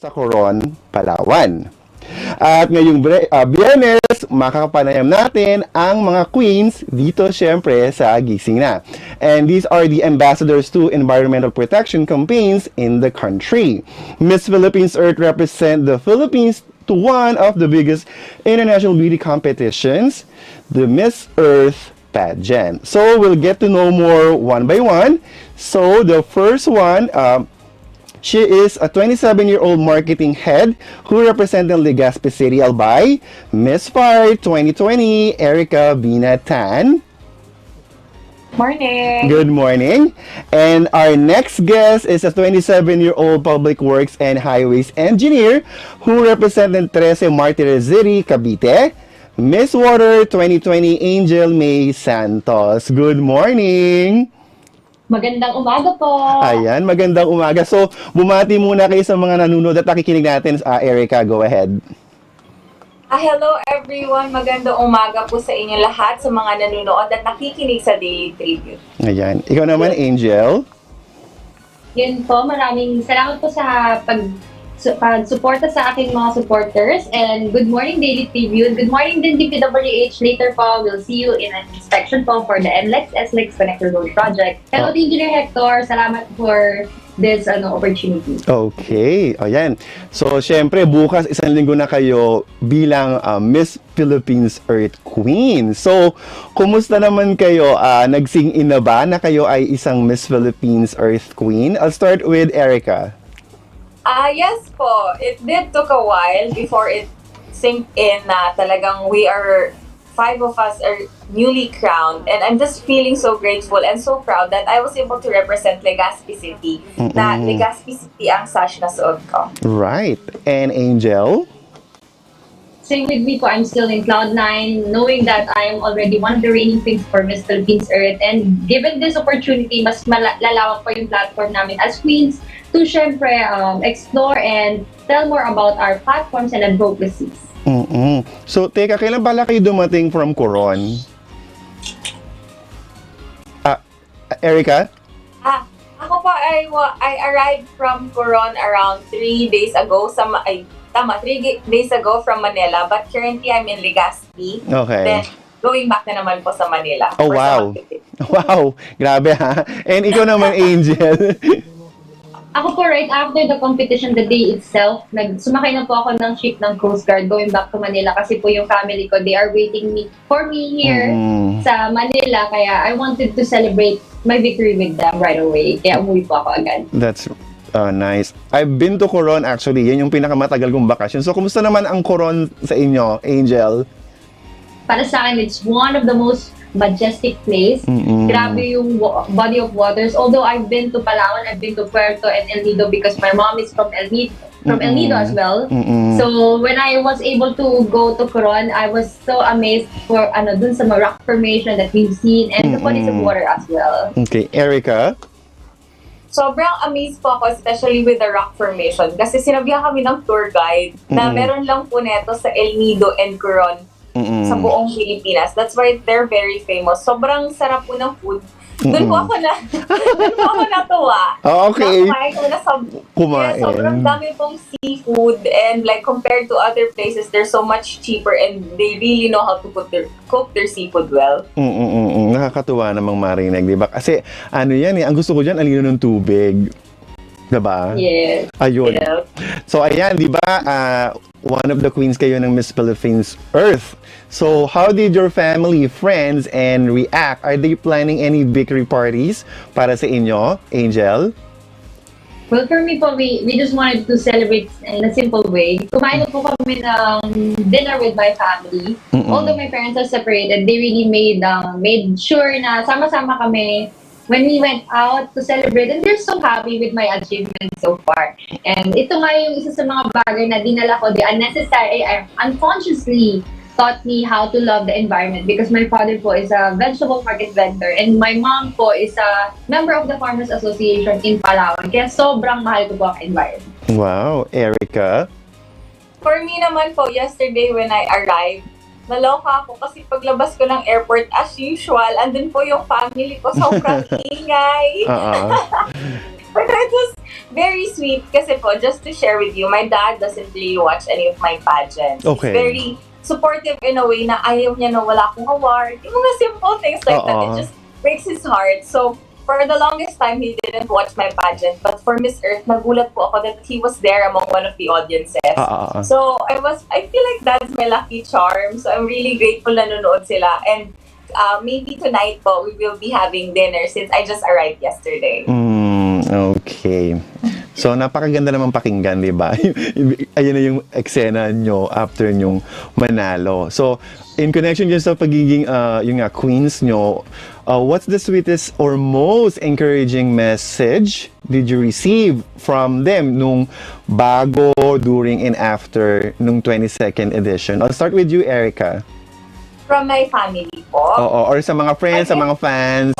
sa Coron, Palawan. At ngayong Biyernes, makakapanayam natin ang mga queens dito syempre sa Gising na. And these are the ambassadors to environmental protection campaigns in the country. Miss Philippines Earth represent the Philippines to one of the biggest international beauty competitions, the Miss Earth pageant. So we'll get to know more one by one. So the first one, she is a 27-year-old marketing head who represented Legazpi City, Albay, Miss Fire 2020, Erica Binatan. Morning. Good morning. And our next guest is a 27-year-old public works and highways engineer who represented 13 Martires City, Cavite, Miss Water 2020, Angel May Santos. Good morning. Magandang umaga po. Ayan, magandang umaga. So, bumati muna kayo sa mga nanonood at nakikinig natin. Erica, go ahead. Hello everyone. Magandang umaga po sa inyo lahat sa mga nanonood at nakikinig sa Daily Tribune. Ayan. Ikaw naman, Angel. Yun po, maraming salamat po sa pag-suporta sa aking mga supporters. And good morning, Daily Tribune. Good morning din, DPWH. Later po, we'll see you in an inspection po for the NLEX SLEX Connector Road Project. Hello, Engineer Hector. Salamat for this opportunity. Okay. Ayan. So, syempre, bukas isang linggo na kayo bilang Miss Philippines Earth Queen. So, kumusta naman kayo? Nag-sing-in na ba na kayo ay isang Miss Philippines Earth Queen? I'll start with Erica. Yes po. It did took a while before it sank in na talagang five of us are newly crowned. And I'm just feeling so grateful and so proud that I was able to represent Legazpi City. Na Legazpi City ang sash na suot ko. Right. And Angel? Same with me po, I'm still in Cloud9, knowing that I am already one of the reigning queens for Miss Philippines Earth. And given this opportunity, mas lalawak po yung platform namin as queens to syempre explore and tell more about our platforms and advocacies. So, teka, kailan pala kayo dumating from Coron? Erica? Ako po, I arrived from Coron around 3 days ago. 3 days ago from Manila. But currently, I'm in Legazpi. Okay. Then, going back na naman po sa Manila. Oh, wow. Wow. Grabe, ha? And ikaw naman, Angel? Ako po, right after the competition, the day itself, sumakay na po ako ng ship ng Coast Guard going back to Manila kasi po yung family ko, they are waiting for me here sa Manila. Kaya I wanted to celebrate my victory with them right away. Kaya umuwi po ako agad. That's nice. I've been to Coron actually. Yan yung pinakamatagal kong bakasyon. So, kumusta naman ang Coron sa inyo, Angel? Para sa akin, it's one of the most majestic place. Grabe yung body of waters. Although I've been to Palawan, I've been to Puerto and El Nido because my mom is from El Nido as well. So when I was able to go to Coron, I was so amazed for dun sa rock formation that we've seen and the bodies of water as well. Okay, Erica? Sobrang amazed po ako, especially with the rock formation. Kasi sinabihan kami ng tour guide na meron lang po neto sa El Nido and Coron sa buong Pilipinas. That's why they're very famous. Sobrang sarap po ng food. Doon po ako natuwa. Oh, okay. Kumain. Sobrang dami pong seafood and like compared to other places, they're so much cheaper and they really know how to cook their seafood well. Nakakatuwa namang marinig, di ba? Kasi yan ang gusto ko dyan, ang lino ng tubig. Diba? Yes. Ayun. Yeah. So, ayan, di ba? One of the queens kayo ng Miss Philippines Earth. So, how did your family, friends, and react? Are they planning any victory parties para sa inyo, Angel? Well, for me po, we just wanted to celebrate in a simple way. Kumain po kami ng dinner with my family. Although my parents are separated, they really made sure na sama-sama kami when we went out to celebrate, and they're so happy with my achievements so far. And ito nga yung isa sa mga bagay na dinala ko, I unconsciously taught me how to love the environment because my father po is a vegetable market vendor and my mom po is a member of the Farmers Association in Palawan. Kaya sobrang mahal ko po ang environment. Wow, Erica? For me naman po, yesterday when I arrived, naloka ako kasi paglabas ko ng airport, as usual, andun po yung family ko, sobrang ingay. But very sweet kasi po, just to share with you, my dad doesn't really watch any of my pageants. Okay. He's very supportive in a way na ayaw niya na wala akong award. Yung mga simple things like that, it just breaks his heart. So, for the longest time, he didn't watch my pageant. But for Miss Earth, nagulat po ako that he was there among one of the audiences. So, I feel like that's my lucky charm. So, I'm really grateful na nanonood sila. And maybe tonight po, we will be having dinner since I just arrived yesterday. Okay. So, napakaganda naman pakinggan, di ba? Ayun na yung eksena nyo after nyong manalo. So, in connection dyan sa pagiging yung queens nyo, what's the sweetest or most encouraging message did you receive from them nung bago, during, and after nung 22nd edition? I'll start with you, Erica. From my family po. Or sa mga friends, sa mga fans.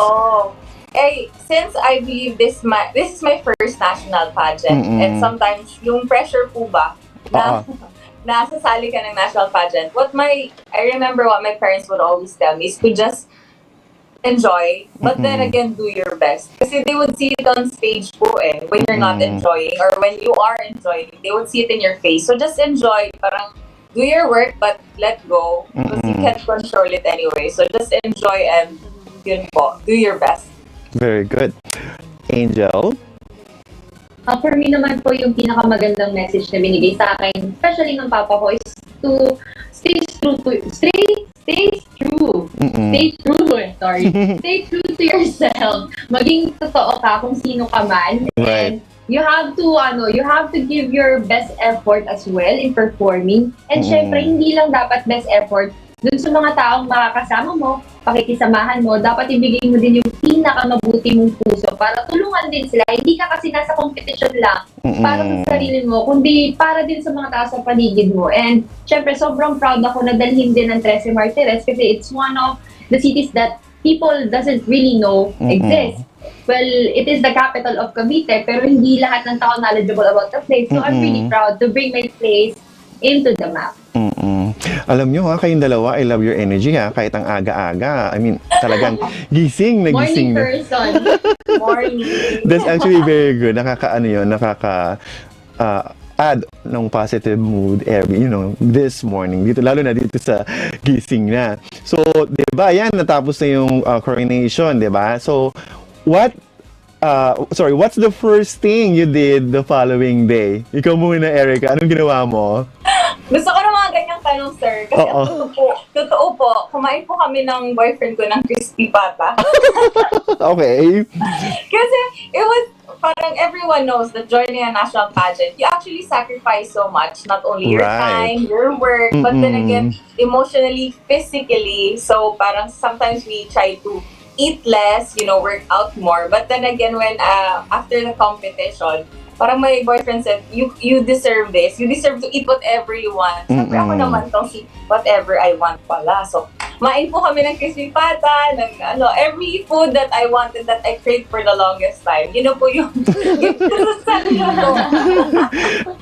Since I believe this is my first national pageant, and sometimes yung pressure po ba na nasasali ka ng national pageant, I remember what my parents would always tell me is to just enjoy, but then again, do your best. Kasi they would see it on stage po when you're not enjoying, or when you are enjoying, they would see it in your face. So just enjoy, parang do your work, but let go, because you can't control it anyway. So just enjoy and yun po, do your best. Very good. Angel? For me naman po, yung pinakamagandang message na binigay sa akin, especially ng papa ko, is to stay true to yourself. Maging totoo ka kung sino ka man. Right. And you have to give your best effort as well in performing. And syempre, hindi lang dapat best effort dun sa mga taong makakasama mo, pakikisamahan mo, dapat ibigay mo din yung pinakamabuti mong puso para tulungan din sila. Hindi ka kasi nasa competition lang para sa sarili mo, kundi para din sa mga tao sa paligid mo. And syempre, sobrang proud ako na dalhin din ng 13 Martires kasi it's one of the cities that people doesn't really know exists. Well, it is the capital of Cavite, pero hindi lahat ng tao knowledgeable about the place. So I'm really proud to bring my place into the map. Alam nyo kayong dalawa, I love your energy kahit ang aga-aga. I mean, talagang gising na gising. Morning person. Morning. That's actually very good. Add ng positive mood this morning. Lalo na dito sa gising na. So, di ba, yan, natapos na yung coronation, di ba? So, what's the first thing you did the following day? Ikaw muna, Erica. Anong ginawa mo? Gusto ko ng mga ganyang tanong, sir. Kasi totoo po, kumain po kami ng boyfriend ko ng crispy pata. Okay. Kasi it was, parang everyone knows that joining a national pageant, you actually sacrifice so much. Not only your time, your work, but then again, emotionally, physically. So parang sometimes we try to eat less, work out more. But then again, when after the competition, parang my boyfriend said, you deserve this. You deserve to eat whatever you want. Siyempre ako naman tong whatever I want pala. So, main po kami ng crispy pata, every food that I wanted, that I craved for the longest time. Yun po yung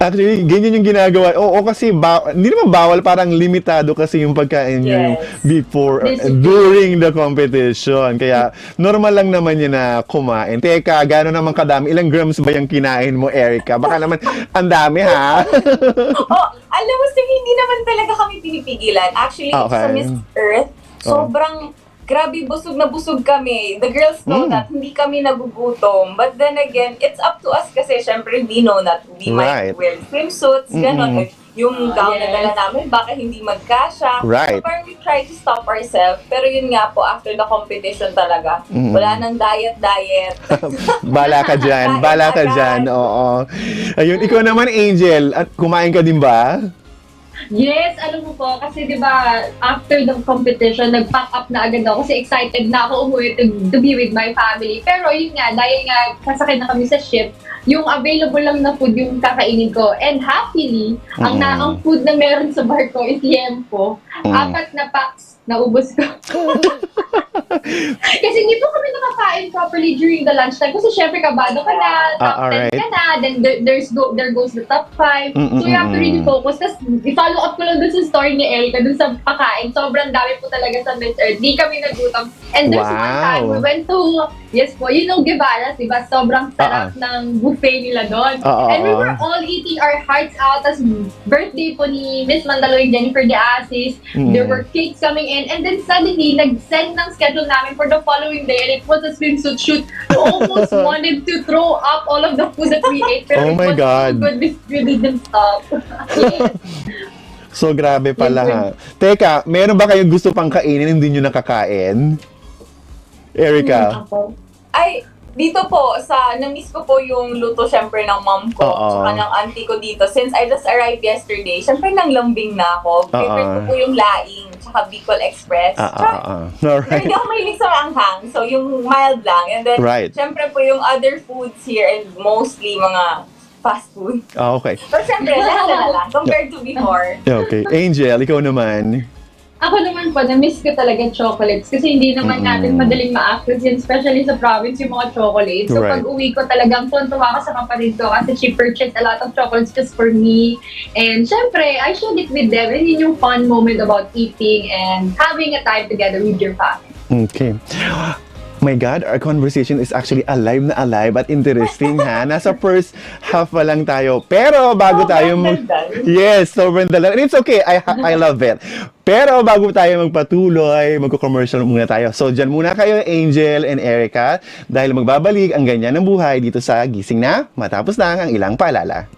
Actually, ganyan yung ginagawa. Oo, kasi hindi naman bawal, parang limitado kasi yung pagkain nyo before, during the competition. Kaya, normal lang naman yun na kumain. Teka, gano'n naman kadami? Ilang grams ba yung kinain mo, Erica? Baka naman, ang dami, ha? Alam mo, hindi naman talaga kami pinipigilan. Actually, sa Miss Earth, sobrang grabe, busog na busog kami. The girls know that hindi kami nagugutom. But then again, it's up to us kasi syempre we know that we might wear swimsuits, gano'n. Yung gown na dala namin, baka hindi magkasya. So parang we try to stop ourselves. Pero yun nga po, after the competition talaga, wala nang diet. Bala ka dyan. Oo. Ayun, ikaw naman, Angel, kumain ka din ba? Yes, alam mo po, kasi di ba after the competition, nag-pack up na agad ako kasi excited na ako umuwi to be with my family. Pero yun nga, dahil nga sasakay na kami sa ship, yung available lang na food yung kakainin ko. And happily, ang food na meron sa barko is liempo. 4 na packs naubos ko. Kasi hindi po kami nakakain properly during the lunchtime. Kasi syempre kabado ka na, top 10 ka na, then there goes the top 5. So you have to really focus. Tapos i-follow up ko lang dun sa story ni Elka, dun sa pakain. Sobrang dami po talaga sa Miss Earth. Di kami nagutom. And there's one time, we went to, yes po, you know Guevara, diba? Sobrang sarap ng buffet nila doon. And we were all eating our hearts out. Tapos birthday po ni Miss Mandaluyong Jennifer de Asis. There were cakes coming in. And then suddenly, nag-send ng schedule namin for the following day, and it was a swimsuit shoot. We almost wanted to throw up all of the food that we ate, pero oh my it was God. so good, we didn't stop. Yes. So, grabe pala ha. Teka, meron ba kayong gusto pang kainin hindi nyo nakakain? Erica? Ay, dito po, na-miss ko po yung luto syempre ng mom ko, tsaka ng auntie ko dito. Since I just arrived yesterday, syempre nang lambing na ako. Favorite ko po yung laing, tsaka Bicol Express. Pero hindi ako mahilig sa anghang, so yung mild lang. And then, syempre po yung other foods here, and mostly mga fast food. Okay. Pero syempre, less na lang, compared to before. Okay. Angel, ikaw naman. Ako naman po, na-miss ko talaga chocolates kasi hindi naman natin madaling ma-access yan, especially sa province, yung mga chocolates. So pag uwi ko talagang tuwa ko sa kapatid ko kasi she purchased a lot of chocolates just for me. And syempre, I shared it with them, and yun yung fun moment about eating and having a time together with your family. Okay. My God, our conversation is actually alive na alive at interesting ha. Nasa first half pa lang tayo. Pero bago tayo yes, sobrang dalan. And it's okay, I love it. Pero bago tayo magpatuloy, magko-commercial muna tayo. So dyan muna kayo, Angel and Erica, dahil magbabalik ang ganyan ng buhay dito sa Gising na, matapos lang ang ilang paalala.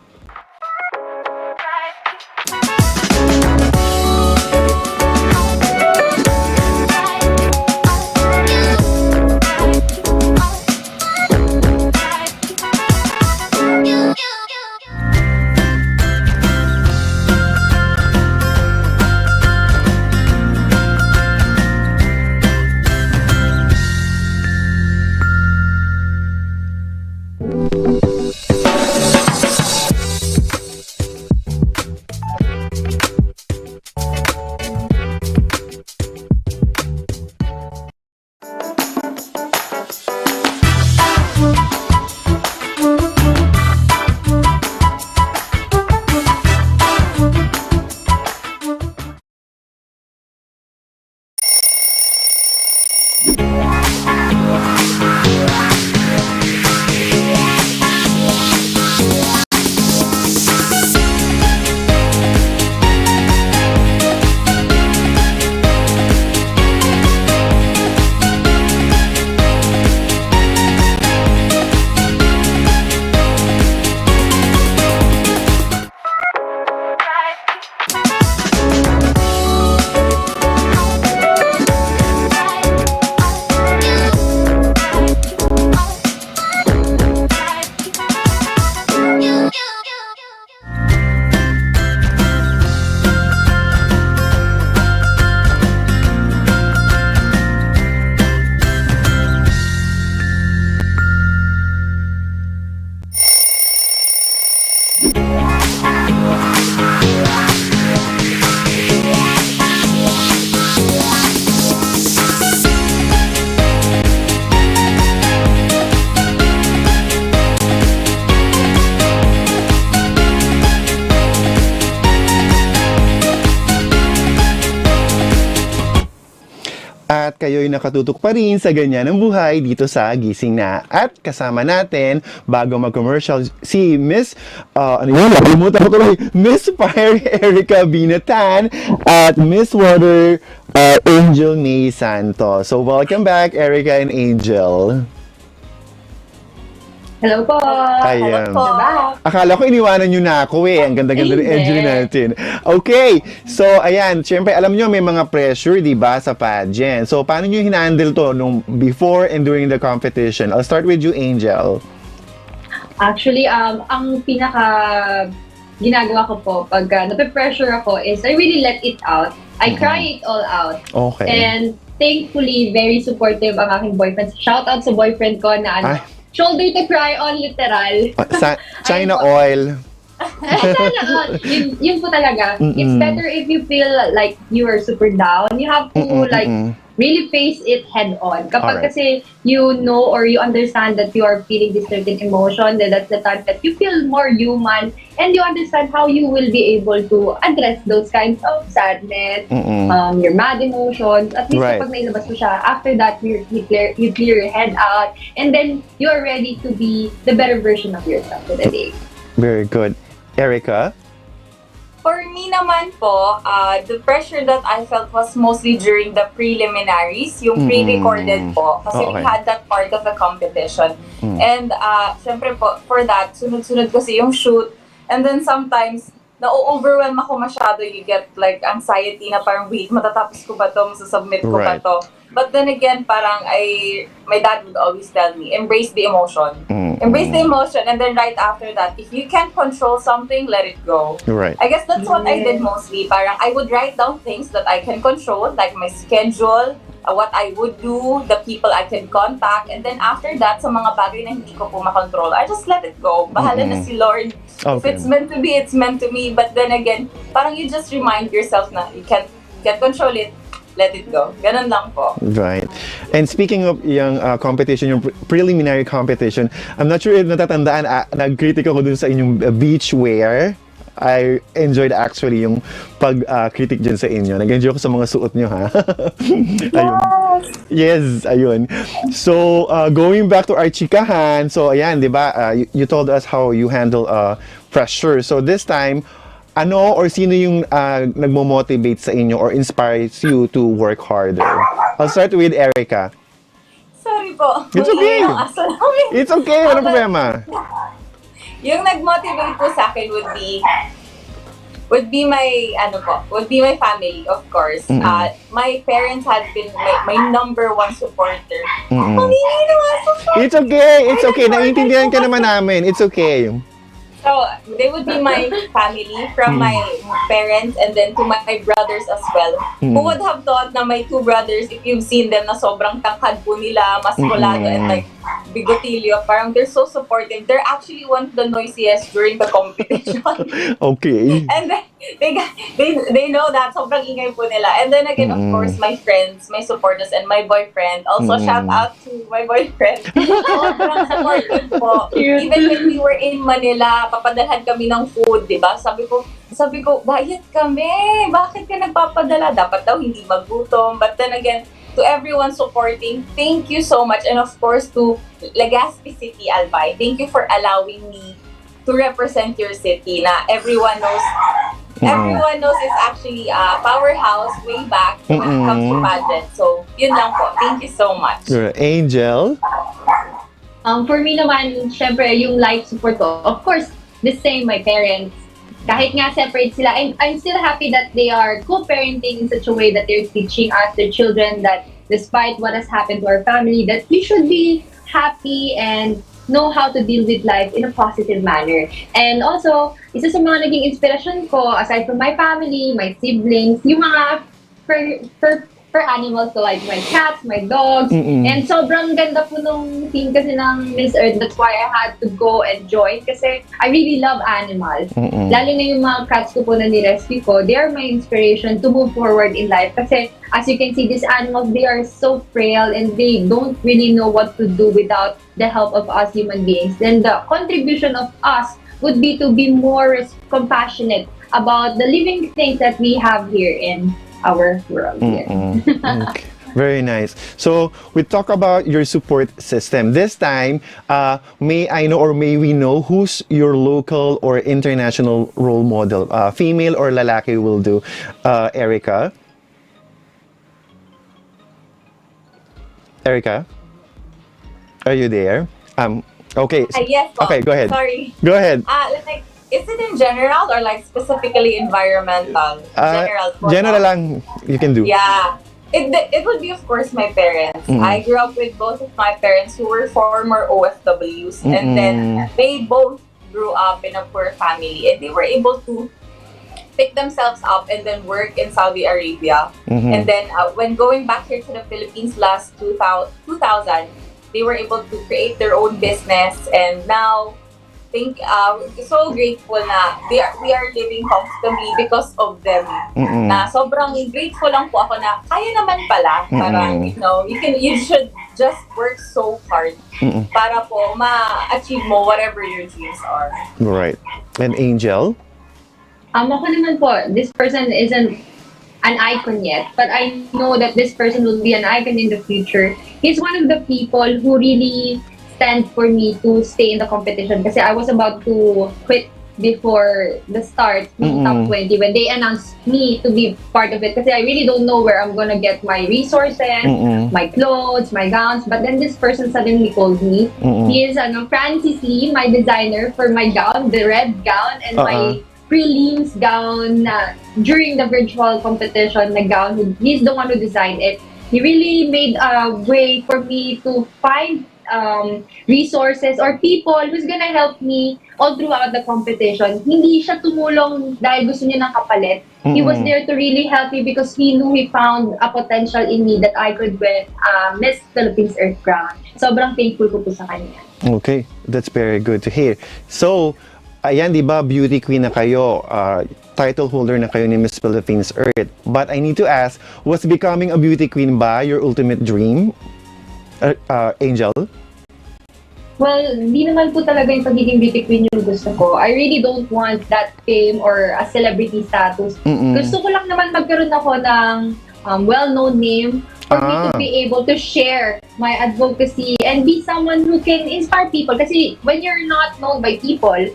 At kayo'y nakatutok pa rin sa ganyan ng buhay dito sa Gising na. At kasama natin, bago mag-commercial, si Miss, nalimutan ko tuloy, Miss Fire Erica Binatan at Miss Water Angel May Santos. So welcome back, Erica and Angel. Hello po! Ayan. Hello po! Akala ko iniwanan nyo na ako eh. Ang ganda-ganda ng entry natin. Okay. So, ayan. Siyempre, alam nyo, may mga pressure, di ba, sa pageant. So, paano nyo hinandle to nung before and during the competition? I'll start with you, Angel. Actually, ang pinaka ginagawa ko po pag nape-pressure ako is I really let it out. I cry it all out. Okay. And thankfully, very supportive ang aking boyfriend. Shout out sa boyfriend ko na shoulder to cry on, literal. China oil. Sana yun po talaga. It's better if you feel like you are super down. You have to like really face it head on. Kapag Alright. kasi you know or you understand that you are feeling this certain emotion, then that's the time that you feel more human and you understand how you will be able to address those kinds of sadness, your mad emotions. At least Right. kapag nailabas mo siya, after that you clear your head out and then you are ready to be the better version of yourself for the day. Very good. Erica? For me naman po, the pressure that I felt was mostly during the preliminaries, yung pre-recorded po. Kasi we had that part of the competition. And syempre po, for that, sunod-sunod kasi yung shoot. And then sometimes, na-overwhelm ako masyado. You get like anxiety na parang, wait, matatapos ko ba to? Masasubmit ko ba to? But then again, parang my dad would always tell me, embrace the emotion. Embrace the emotion, and then right after that, if you can't control something, let it go. Right. I guess that's what I did mostly. Parang I would write down things that I can control, like my schedule, what I would do, the people I can contact, and then after that, sa mga bagay na hindi ko po makontrol, I just let it go. Bahala na si Lord. If Okay. it's meant to be, it's meant to be. But then again, parang you just remind yourself na you can't control it. Let it go. Ganun lang po. Right. And speaking of yung competition, yung preliminary competition, I'm not sure if natatandaan, nag-critic ako dun sa inyong beach wear. I enjoyed actually yung pag-critic dyan sa inyo. Nag-enjoy ako sa mga suot nyo, ha? Ayun. Yes, ayun. So, going back to our chikahan, so ayan, di ba, you told us how you handle pressure. So this time, ano or sino yung nagmo-motivate sa inyo or inspires you to work harder? I'll start with Erica. Sorry po. It's okay. Ang aso namin. It's okay, walang problema. Yung nag-motivate po sa akin would be my family, of course. My parents had been my number one supporter. Humingi naman support. It's okay. Naiintindihan ka naman namin. It's okay. So, they would be my family, from my parents and then to my brothers as well. Who would have thought na my two brothers, if you've seen them na sobrang tangkad po nila, maskulado and like bigotilyo, parang they're so supportive. They're actually one of the noisiest during the competition. Okay. And then, they know that sobrang ingay po nila. And then again, of course, my friends, my supporters, and my boyfriend. Also, shout out to my boyfriend. Sobrang supportive po. Even when we were in Manila, papadalhan kami ng food, di ba? Sabi ko, bayad kami. Bakit ka nagpapadala? Dapat daw hindi magutom. But then again, to everyone supporting, thank you so much. And of course, to Legazpi City, Albay, thank you for allowing me to represent your city na everyone knows it's actually a powerhouse way back when it comes to pageant. So, yun lang po. Thank you so much. Angel? For me naman, syempre, yung life support ko, of course, the same, my parents. Kahit nga separate sila, I'm still happy that they are co-parenting in such a way that they're teaching us, their children, that despite what has happened to our family, that we should be happy and know how to deal with life in a positive manner. And also, isa sa mga naging inspiration ko, aside from my family, my siblings, yung mga fur animals, so like my cats, my dogs, and sobrang ganda po nung team kasi ng Miss Earth. That's why I had to go and join kasi I really love animals. Lalo na yung mga cats ko po na ni-rescue ko, they are my inspiration to move forward in life kasi as you can see, these animals, they are so frail and they don't really know what to do without the help of us human beings. Then the contribution of us would be to be more compassionate about the living things that we have here in our world here. Okay. Very nice. So we talk about your support system. This time, may I know or may we know who's your local or international role model? Female or lalaki will do. Erica? Erica? Are you there? Okay. Yes po. Okay, go ahead. Sorry. Go ahead. Like, is it in general or like specifically environmental? General lang you can do. Yeah. It would be, of course, my parents. I grew up with both of my parents who were former OFWs. And then they both grew up in a poor family. And they were able to pick themselves up and then work in Saudi Arabia. And then when going back here to the Philippines last 2000, they were able to create their own business. And now, so grateful na we are living comfortably because of them. Na sobrang grateful lang po ako na kaya naman pala. Parang, you should just work so hard para po ma-achieve mo whatever your dreams are. Right. And Angel? Ako naman po, this person isn't an icon yet, but I know that this person will be an icon in the future. He's one of the people who really stand for me to stay in the competition kasi I was about to quit before the start ng top 20 when they announced me to be part of it kasi I really don't know where I'm gonna get my resources, my clothes, my gowns, but then this person suddenly called me. He is Francis Lee, my designer for my gown, the red gown and my prelims gown during the virtual competition na gown. He's the one who designed it. He really made a way for me to find resources or people who's gonna help me all throughout the competition. Hindi siya tumulong dahil gusto niya ng kapalit. He was there to really help me because he knew he found a potential in me that I could win Miss Philippines Earth Crown. Sobrang thankful ko po sa kanya. Okay, that's very good to hear. So, ayan, di ba, beauty queen na kayo, title holder na kayo ni Miss Philippines Earth. But I need to ask, was becoming a beauty queen ba your ultimate dream? Angel? Well, di naman po talaga yung pagiging beauty queen yung gusto ko. I really don't want that fame or a celebrity status. Gusto ko lang naman magkaroon ako ng well-known name for me to be able to share my advocacy and be someone who can inspire people. Kasi when you're not known by people,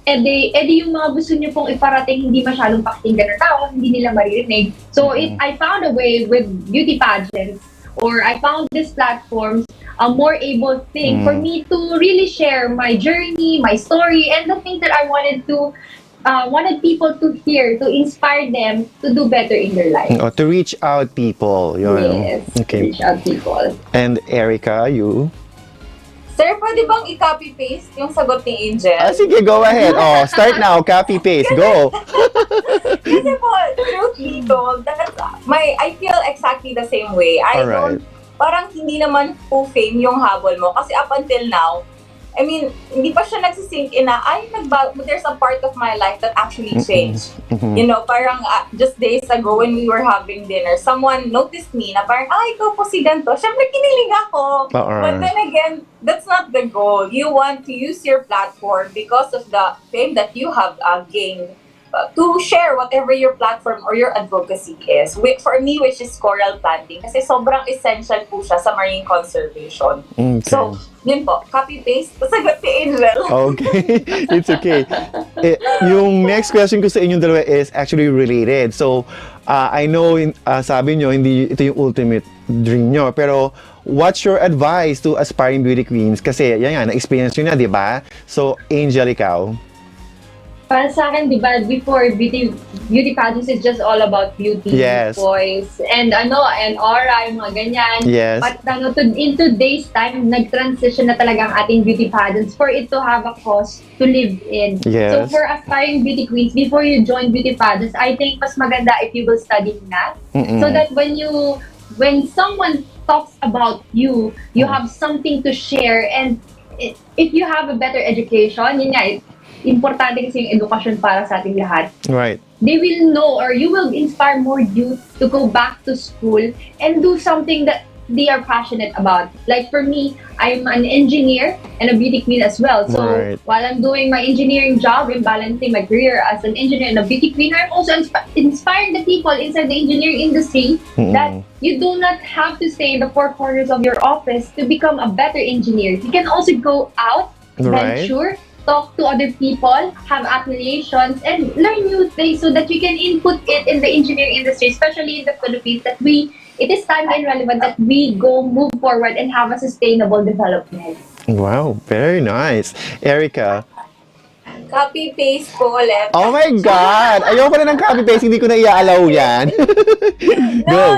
edi yung mga gusto niyo pong iparating hindi masyadong pakinggan ng tao, hindi nila maririnig. So I found a way with beauty pageants, or I found this platform a more able thing for me to really share my journey, my story, and the things that I wanted people to hear, to inspire them to do better in their life. To reach out people. Yes, okay. Reach out people. And Erica, you? Sir, pwede bang i-copy-paste yung sagot ni Angel? Sige, go ahead. Start now. Copy-paste. Go. Kasi po, truthfully told, I feel exactly the same way. Parang hindi naman po fame yung habol mo. Kasi up until now, I mean, hindi pa siya nagsisink in na, there's a part of my life that actually changed. Parang just days ago when we were having dinner, someone noticed me na parang, ikaw po si ganito. Siyempre, kinilig ako. But then again, that's not the goal. You want to use your platform because of the fame that you have gained to share whatever your platform or your advocacy is. For me, which is coral planting. Kasi sobrang essential po siya sa marine conservation. Okay. So, yun po, copy-paste. Sagot si Angel. Okay, it's okay. Yung next question ko sa inyong dalawa is actually related. So, I know, sabi nyo, hindi ito yung ultimate dream nyo. Pero, what's your advice to aspiring beauty queens? Kasi, yan na-experience nyo na, di ba? So, Angel, ikaw? Para sa akin, di ba, before beauty pageants is just all about beauty, voice, and aura, yung mga ganyan. Yes. But in today's time, nag-transition na talaga ang ating beauty pageants for it to have a cause to live in. Yes. So for aspiring beauty queens, before you join beauty pageants, I think mas maganda if you will study math. So that when someone talks about you, you have something to share, and if you have a better education, yun nga, importante kasi yung edukasyon para sa ating lahat. Right. They will know, or you will inspire more youth to go back to school and do something that they are passionate about. Like for me, I'm an engineer and a beauty queen as well. So while I'm doing my engineering job and balancing my career as an engineer and a beauty queen, I'm also inspiring the people inside the engineering industry that you do not have to stay in the four corners of your office to become a better engineer. You can also go out, venture, talk to other people, have affiliations, and learn new things so that you can input it in the engineering industry, especially in the Philippines, that it is time and relevant that we move forward and have a sustainable development. Wow, very nice. Erica? Copy-paste po ulit. Oh my God! Ayoko na ng copy-paste, hindi ko na i-allow yan.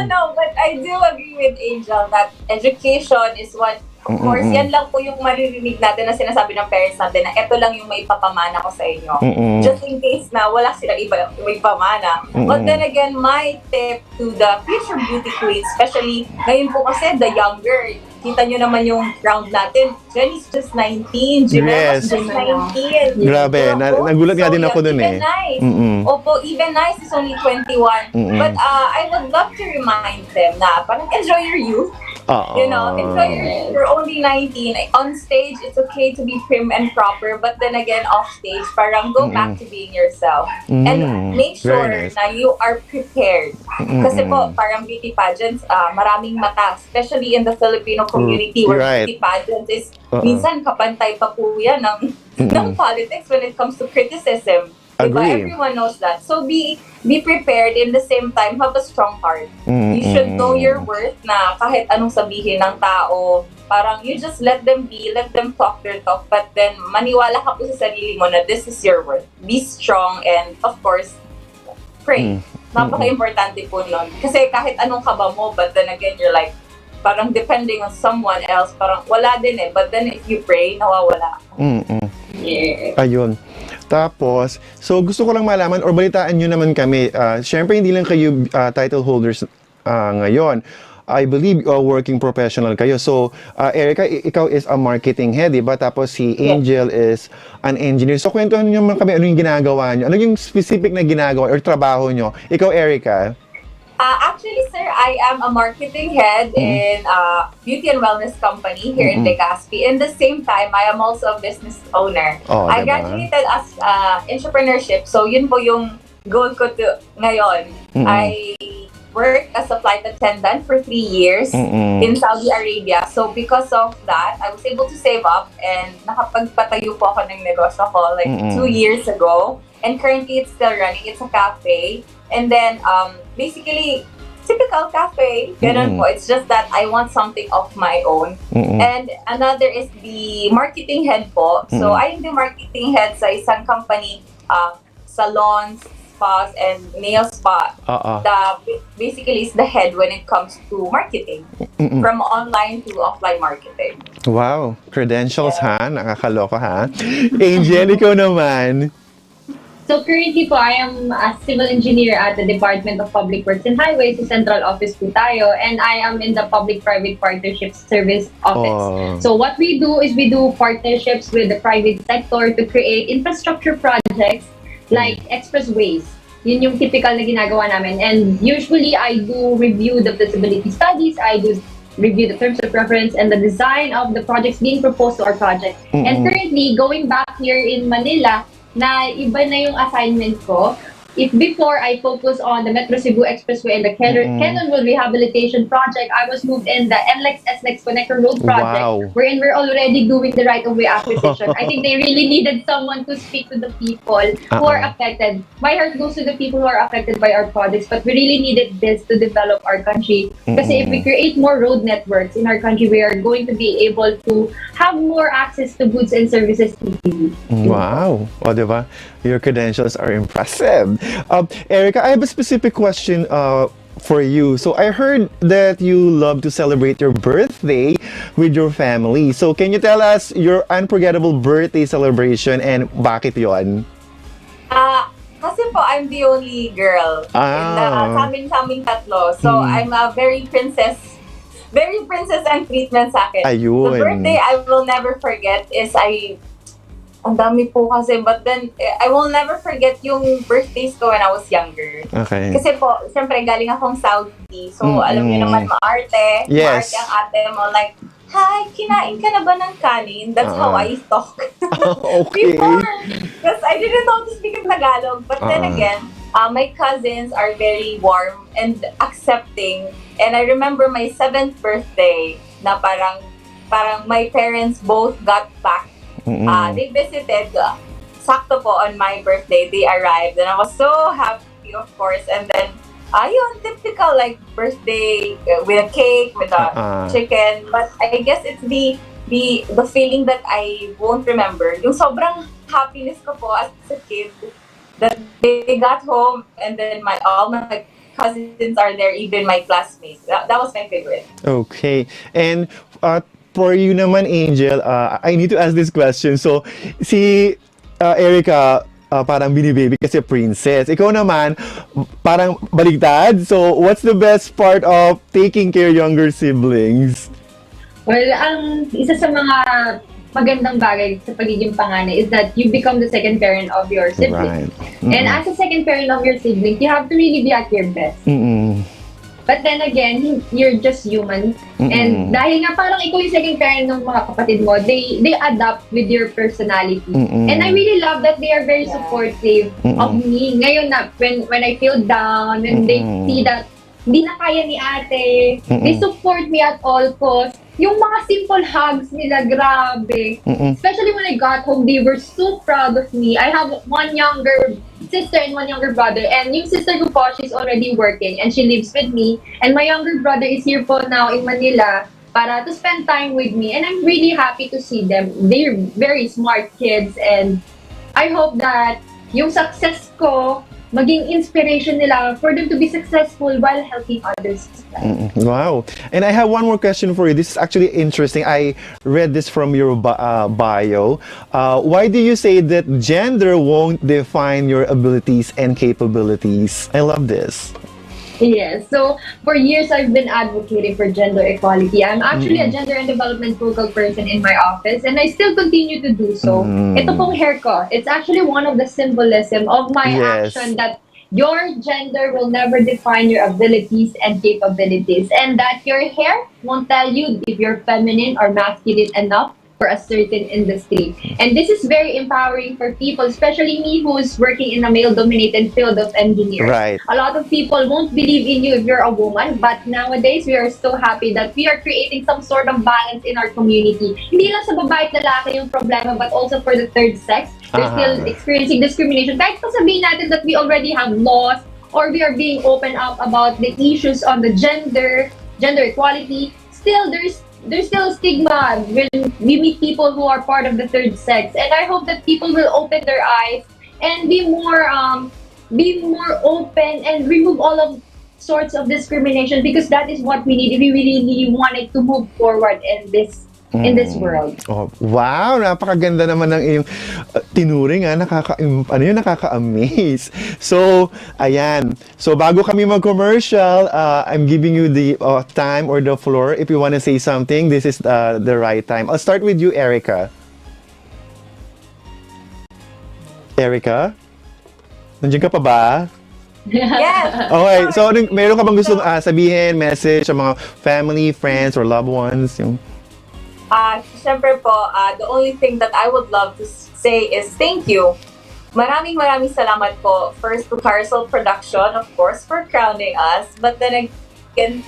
No, but I do agree with Angel that education is what. Of course, yan lang po yung maririnig natin na sinasabi ng parents natin na ito lang yung may papamana ko sa inyo. Just in case na wala silang may pamana. But then again, my tip to the future beauty queens, especially ngayon po kasi the younger kita nyo naman yung round natin. Jenny's just 19. Yes. Jimel's just 19. Grabe, nagulat nga din ako dun Even Nice. Opo, Even Nice is only 21. But I would love to remind them na parang enjoy your youth. You know, enjoy you're only 19. On stage, it's okay to be prim and proper. But then again, off stage, parang go back to being yourself. And make sure na you are prepared. Kasi po, parang beauty pageants, maraming mata. Especially in the Filipino community where beauty pageants is, minsan kapantay pa po yan ng politics when it comes to criticism. Diba? Everyone knows that. So be prepared, in the same time, have a strong heart. You should know your worth na kahit anong sabihin ng tao, parang you just let them be, let them talk their talk, but then maniwala ka po sa sarili mo na this is your worth. Be strong and, of course, pray. Napaka-importante po nun. Kasi kahit anong kaba mo, but then again, you're like, parang depending on someone else, parang wala din eh. But then if you pray, nawawala. Yeah. Ayun. Tapos, so gusto ko lang malaman or balitaan nyo naman kami. Syempre, hindi lang kayo title holders ngayon. I believe working professional kayo. So, Erica, ikaw is a marketing head, diba? Tapos si Angel is an engineer. So, kwentuhan nyo naman kami ano yung ginagawa nyo. Ano yung specific na ginagawa or trabaho nyo? Ikaw, Erica? Actually, sir, I am a marketing head in a beauty and wellness company here in Legazpi. In the same time, I am also a business owner. I graduated as entrepreneurship. So, yun po yung goal ko ngayon. I worked as a flight attendant for 3 years in Saudi Arabia. So, because of that, I was able to save up and nakapagpatayo po ako ng negosyo ko like 2 years ago. And currently, it's still running. It's a cafe. And then, basically, typical cafe, ganun po. It's just that I want something of my own. And another is the marketing head po. So, I am the marketing head sa isang company, salons, spas, and nail spa. Basically, is the head when it comes to marketing. From online to offline marketing. Wow. Credentials, ha? Nakakaloka, ha? Angel, ikaw naman. So currently po, I am a civil engineer at the Department of Public Works and Highways sa Central Office po tayo, and I am in the Public-Private Partnerships Service Office. So what we do is we do partnerships with the private sector to create infrastructure projects like expressways. Yun yung typical na ginagawa namin. And usually, I do review the feasibility studies, I do review the terms of reference and the design of the projects being proposed to our project. And currently, going back here in Manila, na iba na yung assignment ko. If before I focus on the Metro Cebu Expressway and the Cannon Road Rehabilitation Project, I was moved in the NLEX-SLEX Connector Road Project, wherein we're already doing the right-of-way acquisition. I think they really needed someone to speak to the people who are affected. My heart goes to the people who are affected by our projects, but we really needed this to develop our country. Kasi if we create more road networks in our country, we are going to be able to have more access to goods and services easily. Wow. O, diba? Your credentials are impressive. Erica, I have a specific question for you. So I heard that you love to celebrate your birthday with your family. So can you tell us your unforgettable birthday celebration and bakit yon? Kasi po, I'm the only girl. Sa aming tatlo. So I'm a very princess ang treatment sa akin. Ayun. The birthday I will never forget is ang dami po kasi, but then, I will never forget yung birthdays ko when I was younger. Okay. Kasi po, siyempre, galing akong Saudi. So, alam niyo naman, maarte. Yes. Maarte ang ate mo. Like, hi, kinain ka na ba ng kanin? That's how I talk. Okay. Before, because I didn't know to speak in Tagalog. But then again, my cousins are very warm and accepting. And I remember my 7th birthday na parang my parents both got back. They visited, sakto po on my birthday, they arrived, and I was so happy, of course. And then, ayun, typical like birthday with a cake, with a chicken. But I guess it's the feeling that I won't remember. Yung sobrang happiness ko po as a kid that they got home, and then all my cousins are there, even my classmates. That was my favorite. Okay, and for you naman, Angel, I need to ask this question. So, si Erica, parang binibaby kasi princess. Ikaw naman, parang baligtad. So, what's the best part of taking care of younger siblings? Well, ang isa sa mga magandang bagay sa pagiging panganay is that you become the second parent of your Right. siblings. And as a second parent of your siblings, you have to really be at your best. But then again, you're just human. And dahil nga parang ikaw yung second parent ng mga kapatid mo, they adapt with your personality. And I really love that they are very supportive of me. Ngayon na, when I feel down, when they see that hindi na kaya ni ate, they support me at all costs. Yung mga simple hugs nila, grabe. Especially when I got home, they were so proud of me. I have one younger sister and one younger brother. And yung sister ko po, she's already working and she lives with me. And my younger brother is here po now in Manila para to spend time with me. And I'm really happy to see them. They're very smart kids and I hope that yung success ko maging inspiration nila for them to be successful while helping others as well. Wow. And I have one more question for you. This is actually interesting. I read this from your bio. Why do you say that gender won't define your abilities and capabilities? I love this. Yes. So, for years, I've been advocating for gender equality. I'm actually a gender and development focal person in my office, and I still continue to do so. Ito pong hair ko, it's actually one of the symbolism of my action that your gender will never define your abilities and capabilities, and that your hair won't tell you if you're feminine or masculine enough for a certain industry. And this is very empowering for people, especially me who's working in a male-dominated field of engineering. Right. A lot of people won't believe in you if you're a woman, but nowadays we are so happy that we are creating some sort of balance in our community. Hindi lang sa babae at lalaki yung problema, but also for the third sex. They're still experiencing discrimination. Kahit pa sabihin natin that we already have laws or we are being open up about the issues on the gender equality, still there's still stigma when we meet people who are part of the third sex. And I hope that people will open their eyes and be more open and remove all of sorts of discrimination, because that is what we need if we really wanted to move forward in this world. Oh, wow, napakaganda naman ng iyong tinuring, nakaka-amaze. So, ayan. So, bago kami mag-commercial, I'm giving you the time or the floor. If you want to say something, this is the right time. I'll start with you, Erica. Erica? Nandiyan ka pa ba? Yes. Okay, so meron ka bang gustong sabihin, message sa mga family, friends, or loved ones? Yung... Siyempre po, the only thing that I would love to say is thank you. Maraming salamat po. First to Carousel Production, of course, for crowning us. But then again,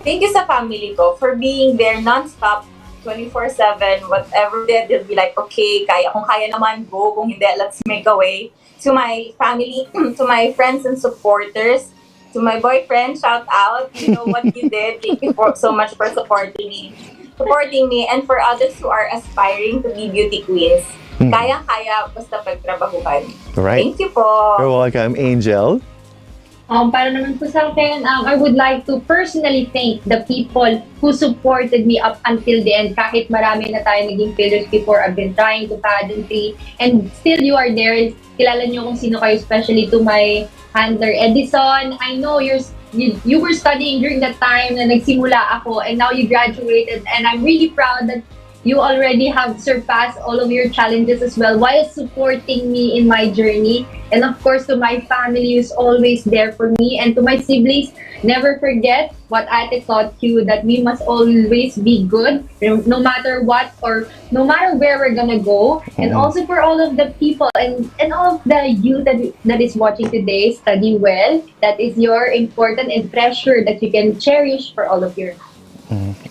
thank you sa family ko for being there non-stop, 24/7, whatever they they'll be like, okay, kung kaya naman, go. Kung hindi, let's make a way. To my family, to my friends and supporters, to my boyfriend, shout out. You know what you did. Thank you so much for supporting me, and for others who are aspiring to be beauty queens. Kaya-kaya, basta pagtrabahuhan. Right. Thank you po. You're welcome, Angel. Para naman po sa akin, I would like to personally thank the people who supported me up until the end. Kahit marami na tayo naging failures before, I've been trying to pageantry, and still you are there. Kilala niyo kung sino kayo, especially to my handler, Edison. I know you were studying during that time na nagsimula ako, and now you graduated, and I'm really proud that you already have surpassed all of your challenges as well while supporting me in my journey. And of course, to my family who's always there for me, and to my siblings, never forget what Ate taught you, that we must always be good no matter what or no matter where we're gonna go. And also for all of the people and all of the youth that is watching today, study well. That is your important and treasure that you can cherish for all of your life.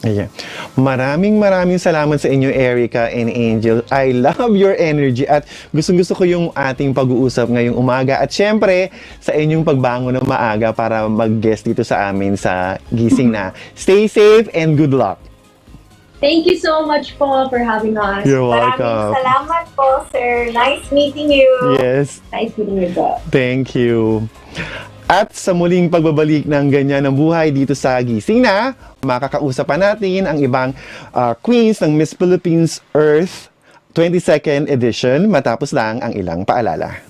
Yeah. Maraming salamat sa inyo, Erica and Angel. I love your energy at gustong-gusto ko yung ating pag-uusap ngayong umaga. At syempre, sa inyong pagbangon ng maaga para mag-guest dito sa amin sa Gising na. Stay safe and good luck. Thank you so much po for having us. You're welcome. Maraming salamat po, sir. Nice meeting you. Yes. Nice meeting you po. Thank you. At sa muling pagbabalik ng ganyan ng buhay dito sa Gising na, makakausap pa natin ang ibang queens ng Miss Philippines Earth 22nd edition matapos lang ang ilang paalala.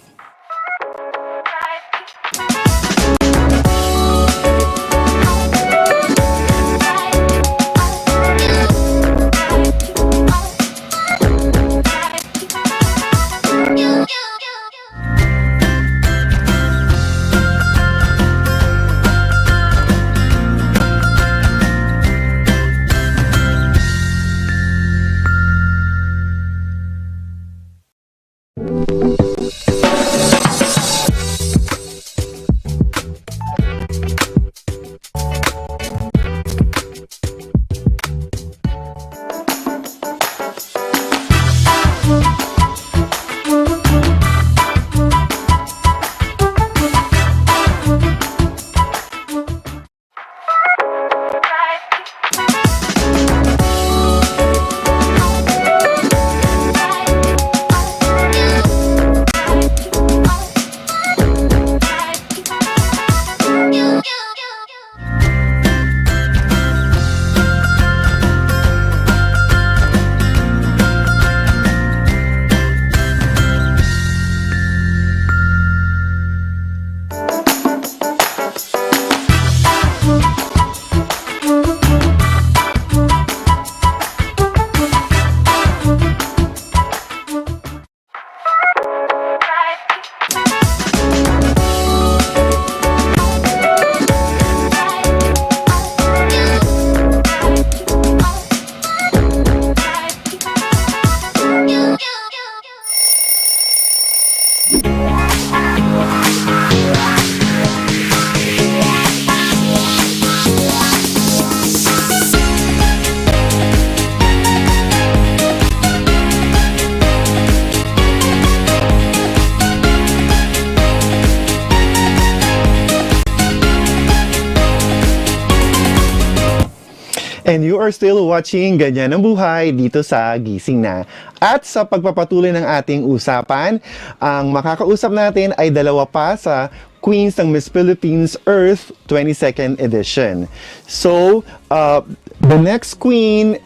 And you are still watching Ganyan ang Buhay dito sa Gising Na. At sa pagpapatuloy ng ating usapan, ang makakausap natin ay dalawa pa sa Queens ng Miss Philippines Earth 22nd edition. So, the next queen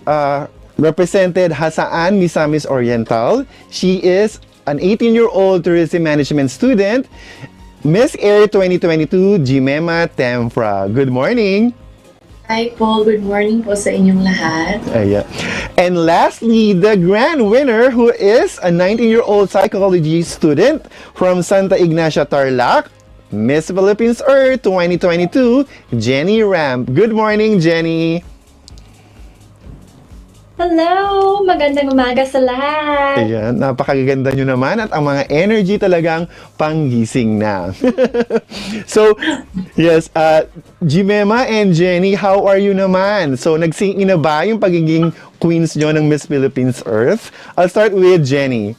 represented Hasaan Misamis Oriental. She is an 18-year-old tourism management student. Miss Air 2022, Jimema Tempra. Good morning. Hi po, good morning po sa inyong lahat. Yeah. And lastly, the grand winner who is a 19-year-old psychology student from Santa Ignacia Tarlac, Miss Philippines Earth 2022, Jenny Ramp. Good morning, Jenny. Hello! Magandang umaga sa lahat! Ayan, napakaganda nyo naman at ang mga energy talagang panggising na. So, yes, Jimema and Jenny, how are you naman? So, nagsing na ba yung pagiging queens nyo ng Miss Philippines Earth? I'll start with Jenny.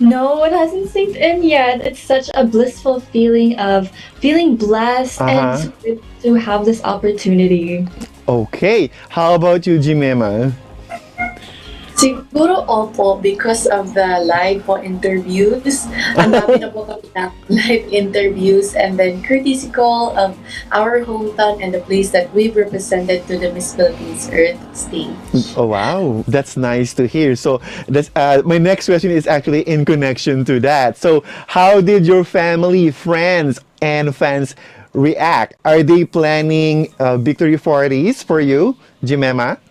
No, it hasn't synced in yet. It's such a blissful feeling of feeling blessed and so good to have this opportunity. Okay, how about you, Jimema? Siguro opo, because of the live po interviews. Ang dami na po kami ng live interviews and then courtesy call of our hometown and the place that we've represented to the Miss Philippines Earth stage. Oh, wow, that's nice to hear. So, that's my next question is actually in connection to that. So, how did your family, friends, and fans react? Are they planning victory parties for you, Jimema?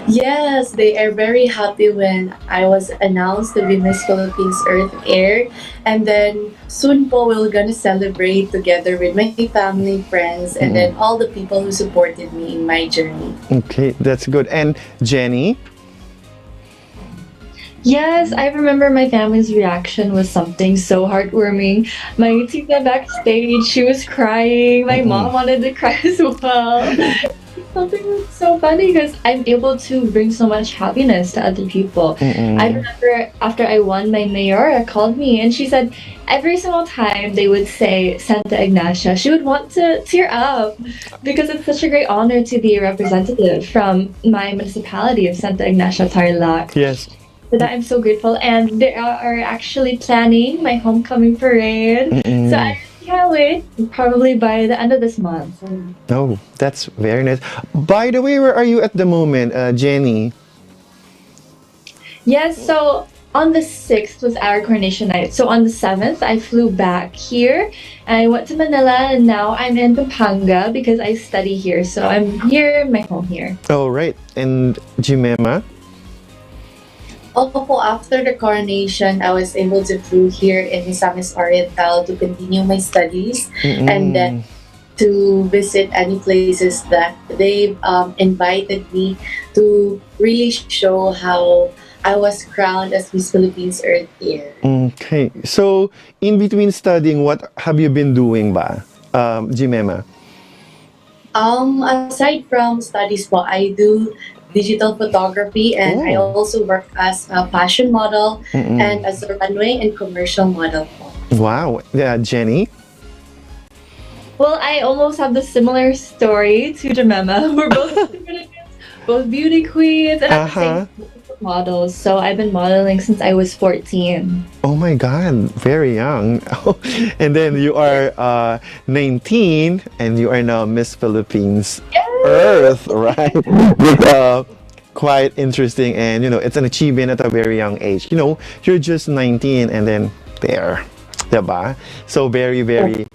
Yes, they are very happy when I was announced to be Miss Philippines Earth Air. And then soon po we're gonna celebrate together with my family, friends, and then all the people who supported me in my journey. Okay, that's good. And Jenny? Yes, I remember my family's reaction was something so heartwarming. My tita backstage, she was crying. My mom wanted to cry as well. Something was so funny because I'm able to bring so much happiness to other people. I remember after I won, my Mayora called me and she said every single time they would say Santa Ignacia, she would want to tear up because it's such a great honor to be a representative from my municipality of Santa Ignacia Tarlac. Yes. For that, I'm so grateful. And they are actually planning my homecoming parade. So I can't wait. Probably by the end of this month. Oh, that's very nice. By the way, where are you at the moment, Jenny? Yes, so on the 6th was our coronation night. So on the 7th, I flew back here. I went to Manila and now I'm in Pampanga because I study here. So I'm here in my home here. Oh, right. And Jimema? Opo, after the coronation, I was able to flew here in Misamis Oriental to continue my studies and then to visit any places that they've invited me to really show how I was crowned as Miss Philippines Earth Air. Okay. So, in between studying, what have you been doing ba, Jimema? Aside from studies po, I do digital photography and I also work as a fashion model and as a runway and commercial model po. Wow. Yeah, Jenny? Well, I almost have the similar story to Jemima. We're both beauty queens and at the same time models. So I've been modeling since I was 14. Oh my God, very young. And then you are 19 and you are now Miss Philippines Earth, right? It's quite interesting and, you know, it's an achievement at a very young age. You know, you're just 19 and then there. Diba? So very, very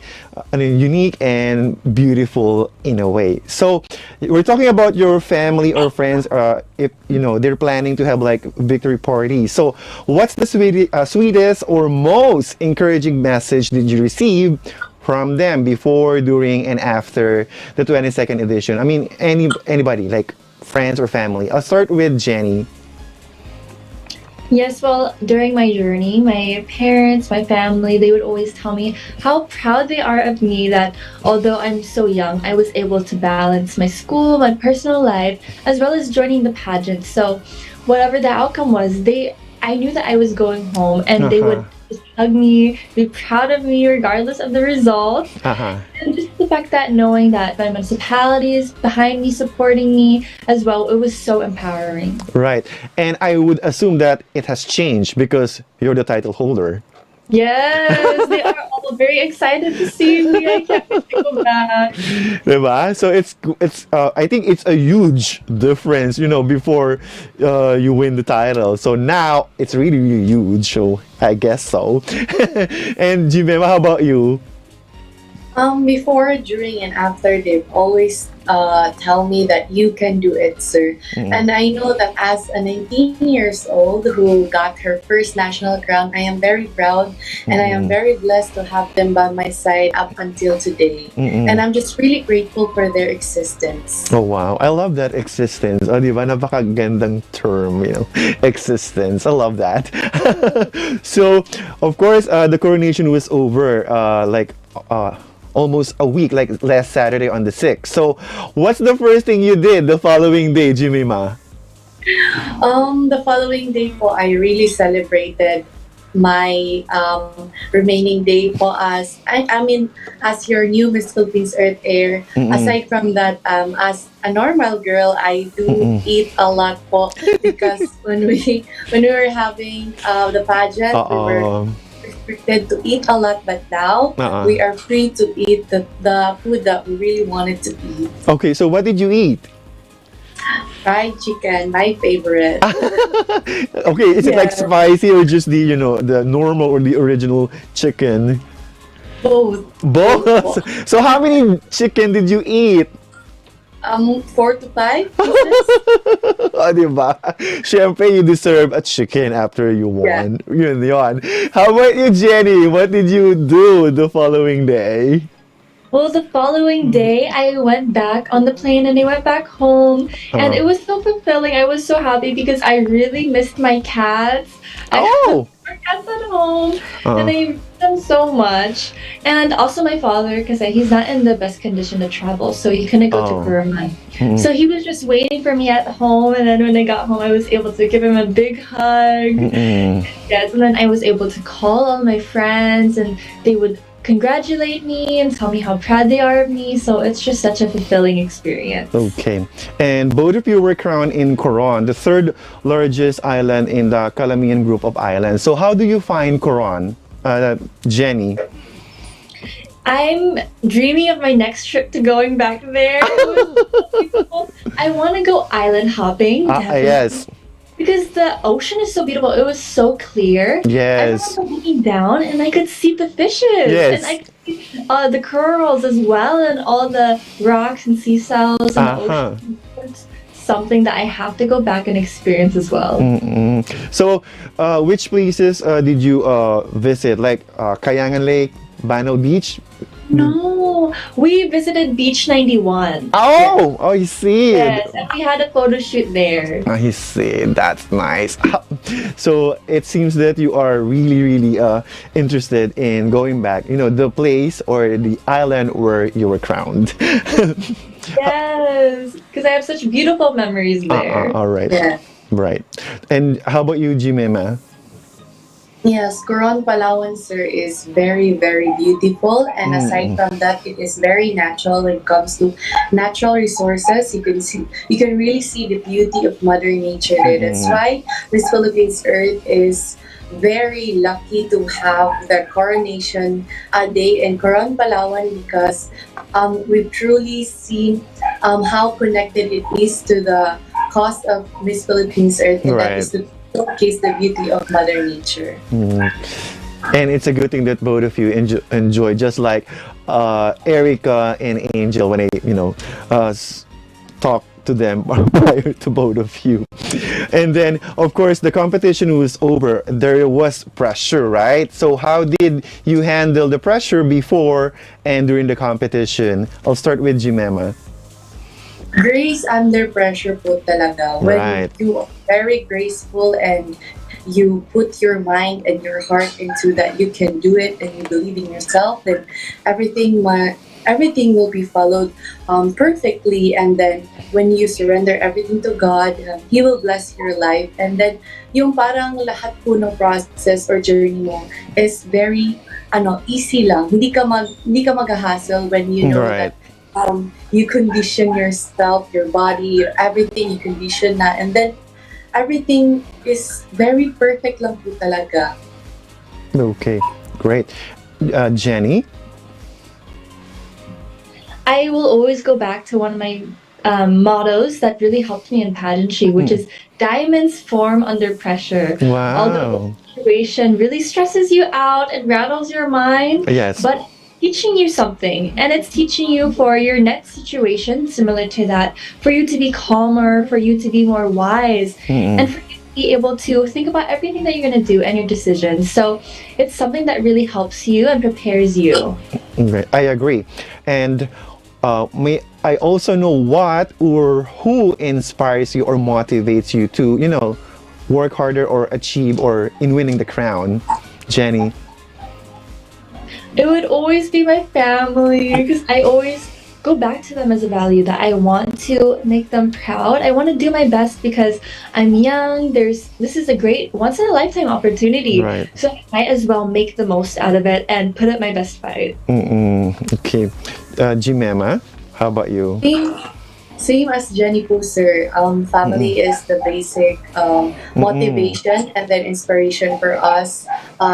unique and beautiful in a way. So we're talking about your family or friends, if you know they're planning to have like victory parties. So what's the sweetest or most encouraging message did you receive from them before, during, and after the 22nd edition? I mean, anybody like friends or family. I'll start with Jenny. Yes, well, during my journey, my parents, my family, they would always tell me how proud they are of me that although I'm so young, I was able to balance my school, my personal life, as well as joining the pageant. So whatever the outcome was, I knew that I was going home and they would just hug me, be proud of me regardless of the result. Uh-huh. And just the fact that knowing that my municipality is behind me, supporting me as well, it was so empowering. Right. And I would assume that it has changed because you're the title holder. Yes, they are all very excited to see me. I can't wait to go back. Diba? So it's I think it's a huge difference, before you win the title. So now it's really, really huge. So I guess so. And Jimema, how about you? Before, during, and after, they've always tell me that you can do it, sir. And I know that as a 19 years old who got her first national crown, I am very proud and I am very blessed to have them by my side up until today. And I'm just really grateful for their existence. Oh, wow. I love that existence. Oh, di ba? Napakagandang term, existence. I love that. So, of course, the coronation was over, almost a week, like last Saturday on the 6th. So, what's the first thing you did the following day, Jimima? The following day po, I really celebrated my remaining day po as as your new Miss Philippines Earth Air. Aside from that, as a normal girl, I do eat a lot po because when we were having the pageant, we were restricted to eat a lot, but now we are free to eat the food that we really wanted to eat. Okay, so what did you eat? Fried chicken, my favorite. Okay, is it like spicy or just the normal or the original chicken? Both. Both? So how many chicken did you eat? 4 to 5 pieces. O, diba? Siyempre, you deserve a chicken after you won. Yun. How about you, Jenny? What did you do the following day? Well, the following day, I went back on the plane and I went back home. And it was so fulfilling. I was so happy because I really missed my cats. I have 4 cats at home. And I miss them so much. And also my father, because he's not in the best condition to travel. So he couldn't go to Burma. So he was just waiting for me at home. And then when I got home, I was able to give him a big hug. Yes, and then I was able to call all my friends. And they would congratulate me and tell me how proud they are of me. So it's just such a fulfilling experience. Okay. And both of you were crowned in Coron, the 3rd largest island in the Calamian group of islands. So how do you find Coron, Jenny? I'm dreaming of my next trip to going back there. It was so beautiful. I want to go island hopping. Yes. Because the ocean is so beautiful. It was so clear. Yes. I remember looking down and I could see the fishes. Yes. And I could see the corals as well and all the rocks and seashells and the ocean. It's something that I have to go back and experience as well. So, which places did you visit? Like Kayangan Lake, Banao Beach? No, we visited Beach 91. Oh, I see. Yes, and we had a photo shoot there. I see. That's nice. So it seems that you are really, really interested in going back, the place or the island where you were crowned. Yes, because I have such beautiful memories there. All right. Yeah. Right. And how about you, Jimema? Yes, Coron, Palawan, sir, is very, very beautiful. And aside from that, it is very natural when it comes to natural resources. You can really see the beauty of Mother Nature there. That's why Miss Philippines Earth is very lucky to have the coronation day in Coron, Palawan, because we've truly seen how connected it is to the cause of Miss Philippines Earth, and that is to showcase the beauty of Mother Nature. And it's a good thing that both of you enjoy, just like Erica and Angel when I, talk to them prior to both of you. And then, of course, the competition was over. There was pressure, right? So how did you handle the pressure before and during the competition? I'll start with Jimema. Grace under pressure po talaga. When you are very graceful and you put your mind and your heart into that you can do it and you believe in yourself, then everything everything will be followed perfectly. And then when you surrender everything to God, He will bless your life. And then yung parang lahat po ng process or journey mo is very easy lang. Hindi ka mag-hassle when you know Right. that you condition yourself, your body, everything you condition na. And then everything is very perfect lang po talaga. Okay, great. Jenny? I will always go back to one of my mottos that really helped me in pageantry, which is diamonds form under pressure. Although Wow. the situation really stresses you out and rattles your mind, Yes. but teaching you something, and it's teaching you for your next situation similar to that, for you to be calmer, for you to be more wise, and for you to be able to think about everything that you're going to do and your decisions. So it's something that really helps you and prepares you. Okay, I agree. And may I also know what or who inspires you or motivates you to, work harder or achieve or in winning the crown, Jenny? It would always be my family because I always go back to them as a value that I want to make them proud. I want to do my best because I'm young. This is a great once in a lifetime opportunity. Right. So I might as well make the most out of it and put up my best fight. Okay. Jimema, how about you? Same as Jenny po, sir. Family is the basic motivation and then inspiration for us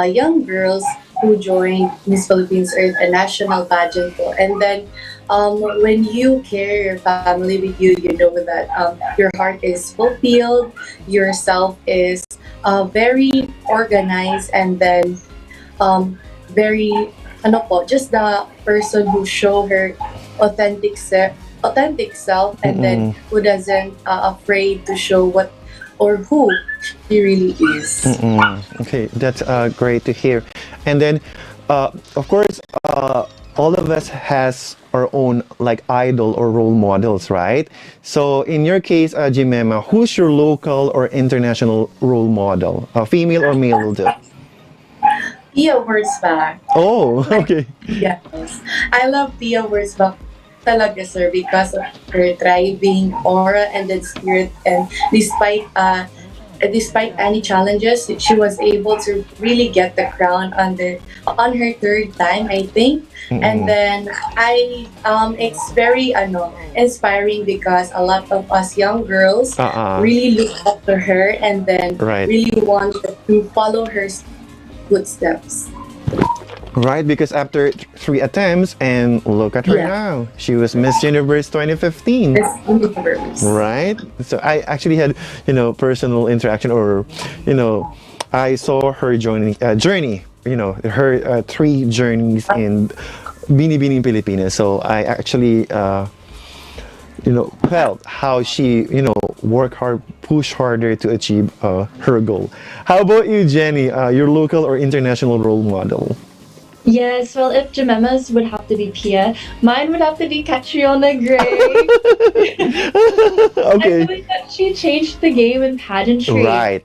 young girls who joined Miss Philippines Earth, a national pageant po. And then when you carry your family with you, you know that your heart is fulfilled, yourself is very organized, and then very just the person who show her authentic self, and then who doesn't afraid to show what or who she really is. Okay, that's great to hear. And then, of course, all of us has our own like idol or role models, right? So in your case, Jimema, who's your local or international role model? Female or male will do. Pia Wurzbach. Oh, okay. Yes. I love Pia Wurzbach talaga, sir, because of her thriving aura and then spirit. And despite any challenges, she was able to really get the crown on her third time, I think. And then it's very inspiring because a lot of us young girls really look up to her and then Right. really want to follow her footsteps. Right, because after 3 attempts, and look at her Yeah. now. She was Miss Universe 2015. This universe. Right? So I actually had, personal interaction or, I saw her journey, her 3 journeys in Binibining Pilipinas. So I actually, felt how she, work hard, push harder to achieve her goal. How about you, Jenny? Your local or international role model? Yes, well, if Jemema's would have to be Pia, mine would have to be Catriona Gray. I Okay. believe that she changed the game in pageantry. Right.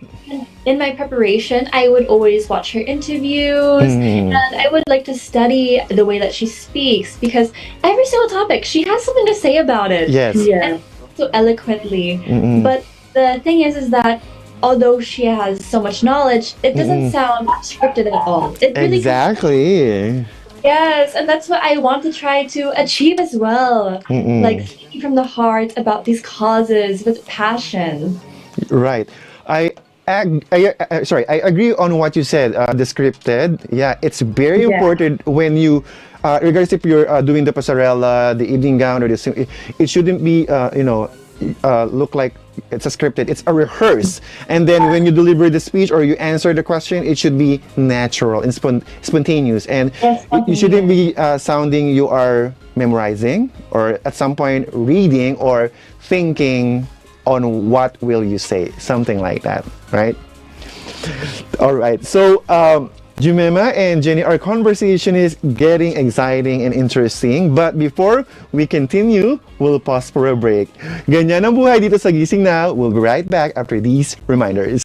In my preparation, I would always watch her interviews, and I would like to study the way that she speaks because every single topic, she has something to say about it. Yes. Yeah. So eloquently. But the thing is that although she has so much knowledge, it doesn't sound scripted at all. It really Exactly. Yes, and that's what I want to try to achieve as well. Like speaking from the heart about these causes with passion. Right. Sorry, I agree on what you said. The scripted, yeah, it's very important when you, regardless if you're doing the pasarela, the evening gown, or it shouldn't be, look like it's a scripted. It's a rehearse, and then when you deliver the speech or you answer the question, it should be natural and spontaneous, and you shouldn't be sounding you are memorizing or at some point reading or thinking on what will you say, something like that, right? All right, so Jumema and Jenny, our conversation is getting exciting and interesting, but before we continue, we'll pause for a break. Ganyan ang buhay dito sa Gising na. We'll be right back after these reminders.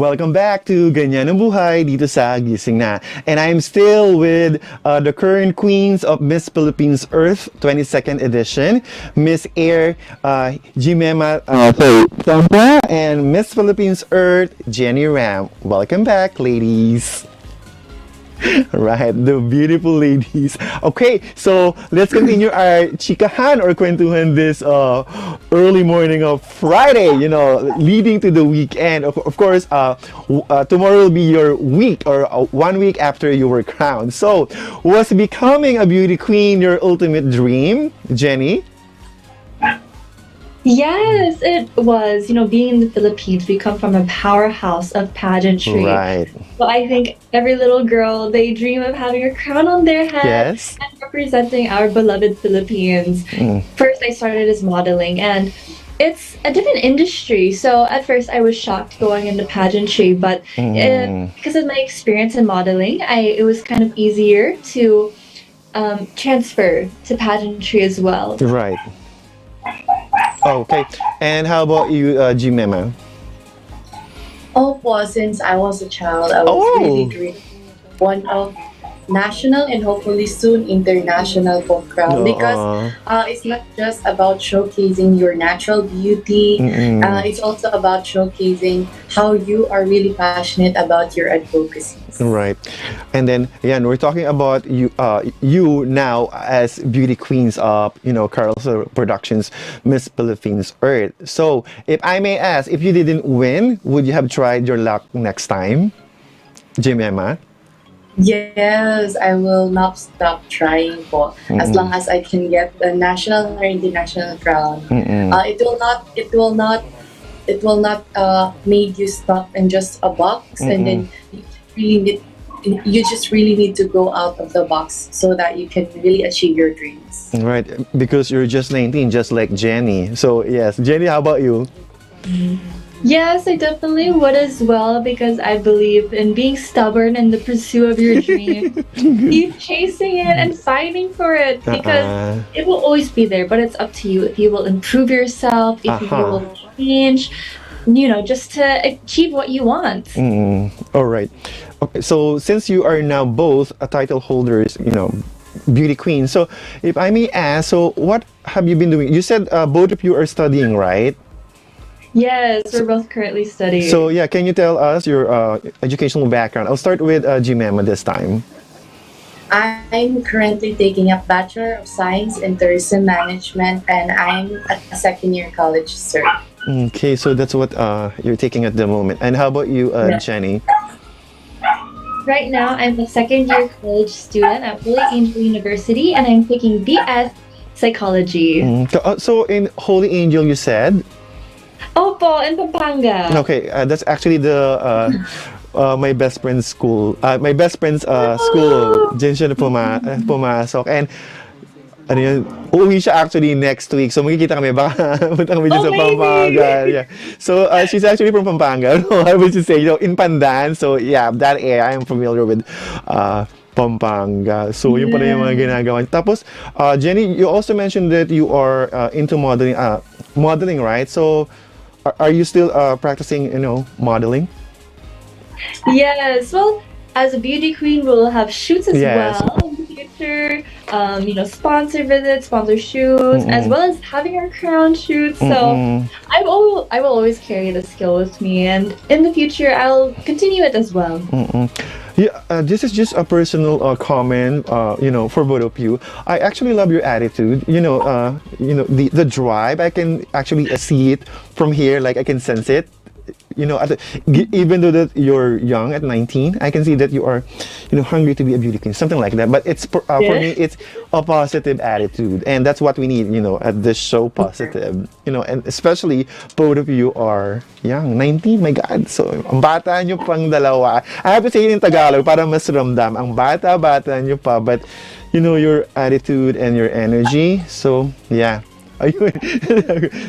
Welcome back to Ganyan ang Buhay dito sa Gising Na. And I'm still with the current queens of Miss Philippines Earth 22nd edition, Miss Air Jimema Tampa, and Miss Philippines Earth Jenny Ram. Welcome back, ladies. Right, the beautiful ladies. Okay, so let's continue our chikahan or kwentuhan this early morning of Friday, leading to the weekend. Of course, tomorrow will be your week or 1 week after you were crowned. So, was becoming a beauty queen your ultimate dream, Jenny? Yes, it was. Being in the Philippines, we come from a powerhouse of pageantry. Right. So I think every little girl, they dream of having a crown on their head Yes. and representing our beloved Philippines. First, I started as modeling, and it's a different industry. So at first, I was shocked going into pageantry, but because of my experience in modeling, it was kind of easier to transfer to pageantry as well. Right. Okay. And how about you, Jimema? Oh, well, since I was a child, I was really dreaming one of national and hopefully soon international folk crown because it's not just about showcasing your natural beauty. It's also about showcasing how you are really passionate about your advocacy. Right. And then, we're talking about you now as beauty queens of, Carl's Productions, Miss Philippines Earth. So, if I may ask, if you didn't win, would you have tried your luck next time? Jimema? Yes, I will not stop trying po as long as I can get the national or international crown. It will not make you stop in just a box, and then you just really need to go out of the box so that you can really achieve your dreams. Right, because you're just 19, just like Jenny. So yes, Jenny, how about you? Yes, I definitely would as well because I believe in being stubborn in the pursuit of your dream. Keep chasing it and fighting for it because it will always be there, but it's up to you if you will improve yourself, if you will change, just to achieve what you want. All right. Okay, so since you are now both a title holders, beauty queen. So if I may ask, so what have you been doing? You said both of you are studying, right? Yes, we're both currently studying. So can you tell us your educational background? I'll start with Jimema this time. I'm currently taking a Bachelor of Science in Tourism Management, and I'm a second-year college cert. Okay, so that's what you're taking at the moment. And how about you, Jenny? Right now, I'm a second-year college student at Holy Angel University, and I'm taking BS Psychology. So in Holy Angel, you said? Opo, in Pampanga. Okay, that's actually the my best friend's school. My best friend's school. Diyan siya pumasok. And ano yun, uuwi siya actually next week. So magkikita kami, baka punta kami dyan sa Pampanga. Yeah. So she's actually from Pampanga. No, I would just say, in Pandan. So yeah, that area, I'm familiar with Pampanga. So yun pala yung mga ginagawa. Tapos, Jenny, you also mentioned that you are into modeling, right? So are you still practicing, modeling? Yes. Well, as a beauty queen, we'll have shoots as Yes. well in the future. Sponsor visits, sponsor shoots, as well as having our crown shoots. So I will always carry the skill with me, and in the future, I'll continue it as well. Yeah, this is just a personal comment, for both of you. I actually love your attitude. The drive. I can actually see it from here. Like I can sense it. Even though that you're young at 19, I can see that you are, hungry to be a beauty queen, something like that. But it's for me, it's a positive attitude, and that's what we need, at this show. Positive, and especially both of you are young, 19. My God, so ang bata nyo pang dalawa. I have to say it in Tagalog para mas ramdam. Ang bata nyo pa, but your attitude and your energy. So yeah.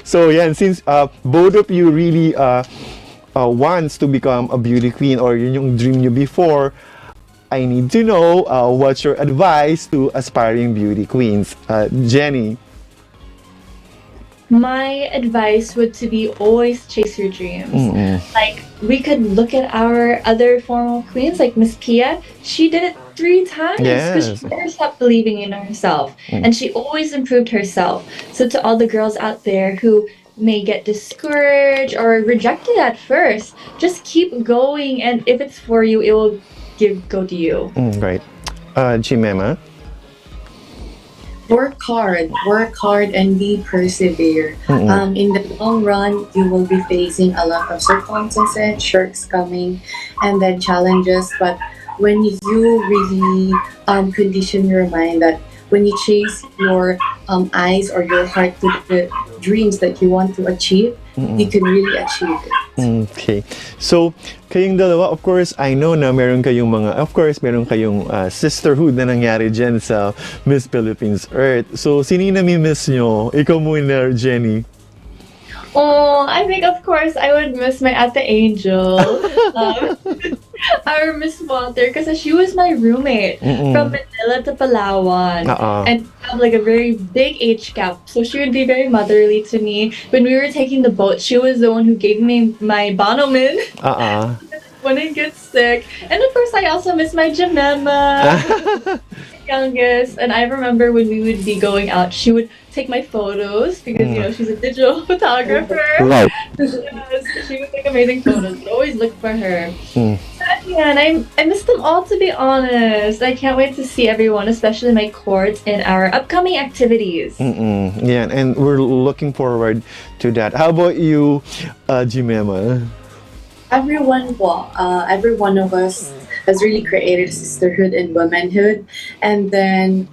So yeah, and since both of you really wants to become a beauty queen or yun yung dream nyo before, I need to know what's your advice to aspiring beauty queens. Jenny? My advice would to be always chase your dreams. Like we could look at our other former queens, like Miss Pia. She did it 3 times because Yes. she never stopped believing in herself, and she always improved herself. So to all the girls out there who may get discouraged or rejected at first, just keep going, and if it's for you, it will go to you. Right. Jimema? Work hard, and be persevere. In the long run, you will be facing a lot of circumstances, shortcomings, and then challenges. But when you really condition your mind that when you chase your eyes or your heart to the dreams that you want to achieve, you can really achieve it. Okay. So, kayong dalawa, of course, I know na meron kayong sisterhood na nangyari dyan sa Miss Philippines Earth. So, sino yung nami-miss nyo? Ikaw muna, Jenny. Oh, I think of course I would miss my Ate Angel, our Miss Walter, because she was my roommate from Manila to Palawan, and have like a very big age gap. So she would be very motherly to me. When we were taking the boat, she was the one who gave me my Bonomin when I get sick. And of course, I also miss my Jemima, youngest. And I remember when we would be going out, she would take my photos because she's a digital photographer. Right. Yes, she would take amazing photos. I always look for her. So, yeah, and I miss them all, to be honest. I can't wait to see everyone, especially my courts, in our upcoming activities. Yeah, and we're looking forward to that. How about you, Jimema? Every one of us has really created sisterhood and womanhood, and then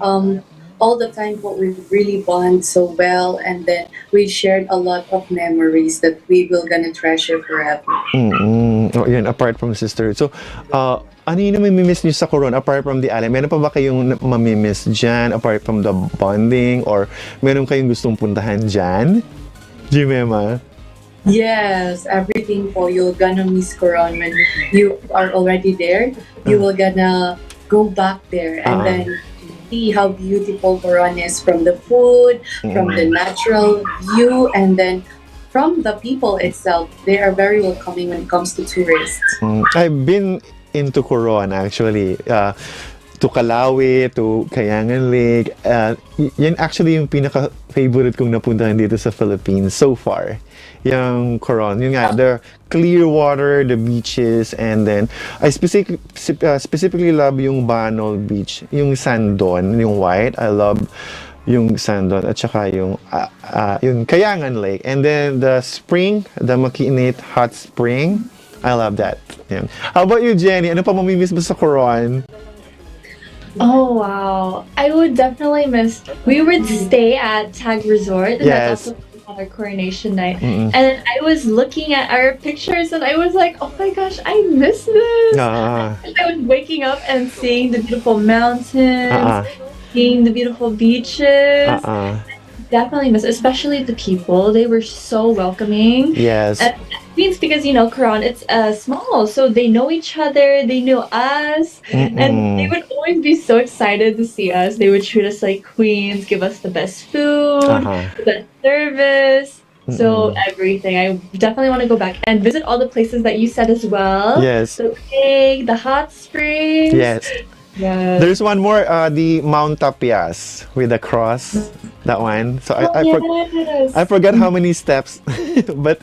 all the time what we really bond so well, and then we shared a lot of memories that we will gonna treasure forever. Oh, yan, apart from sisterhood. So, ano yung mamimiss nyo sa Coron apart from the island? Meron pa ba kayong mamimiss dyan apart from the bonding, or meron kayong gustong puntahan dyan? Jimema? Yes, everything po. You're gonna miss Coron when you are already there. You will gonna go back there and then see how beautiful Coron is, from the food, from the natural view, and then from the people itself. They are very welcoming when it comes to tourists. I've been into Coron actually. To Calawi, to Kayangan Lake. Yan actually yung pinaka-favorite kong napuntahan dito sa Philippines so far. Yung Coron. Yung nga, the clear water, the beaches, and then I specifically love yung Banol Beach. Yung sand doon, yung white. I love yung sand doon. At saka yung Kayangan Lake. And then the spring, the makiinit hot spring. I love that. Yan. How about you, Jenny? Ano pa mamimiss mo sa Coron? Oh wow, I would definitely miss. We would stay at Tag Resort, and that's also our coronation night. And I was looking at our pictures, and I was like, "Oh my gosh, I miss this!" I was waking up and seeing the beautiful mountains, seeing the beautiful beaches. Definitely miss, especially the people. They were so welcoming. Yes. And means because Coron, it's small, so they know each other, they know us, and they would always be so excited to see us. They would treat us like queens, give us the best food, the best service, so everything. I definitely want to go back and visit all the places that you said as well. Yes. The lake, the hot springs. Yes. Yes. There's one more, the Mount Tapias with the cross. That one. So I forgot how many steps, but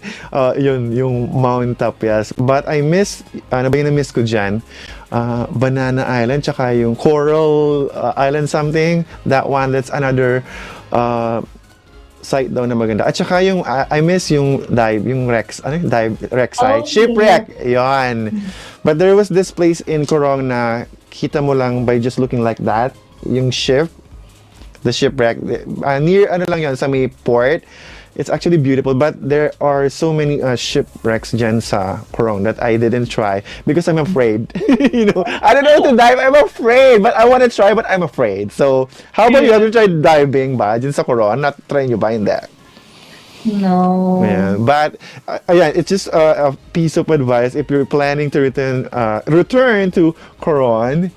yung Mount Tapias. But I miss, ano ba yung na-miss ko dyan? Banana Island, tsaka yung Coral Island something. That one, that's another site daw na maganda. At saka yung, I miss yung dive, yung Rex, Rex site. Shipwreck! Yon. But there was this place in Corong na kita mo lang by just looking like that, yung ship, the shipwreck, near ano lang yon sa may port. It's actually beautiful, but there are so many shipwrecks dyan sa Corong that I didn't try because I'm afraid. I don't know how to dive. I'm afraid, but I want to try, but I'm afraid. So, how about you? Have you tried diving ba dyan sa Corong? Not trying nyo ba in there? No. Yeah, but it's just a piece of advice if you're planning to return to Coron,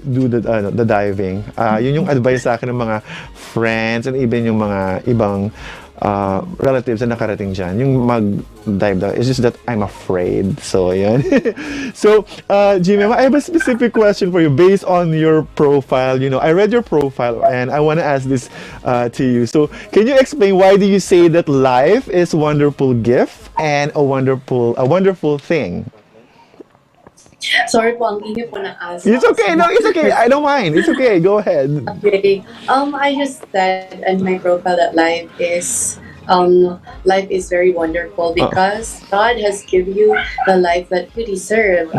do the diving. Yun yung advice sa akin ng mga friends and even yung mga ibang relatives na nakarating dyan, yung mag-dive daw. It's just that I'm afraid. So, ayan. So, Jimmy, I have a specific question for you based on your profile. You know, I read your profile and I want to ask this to you. So, can you explain why do you say that life is wonderful gift and a wonderful thing? Sorry po, ang ingay po ng aso. It's okay. No, it's okay. I don't mind. It's okay. Go ahead. Okay. I just said in my profile that life is very wonderful because God has given you the life that you deserve.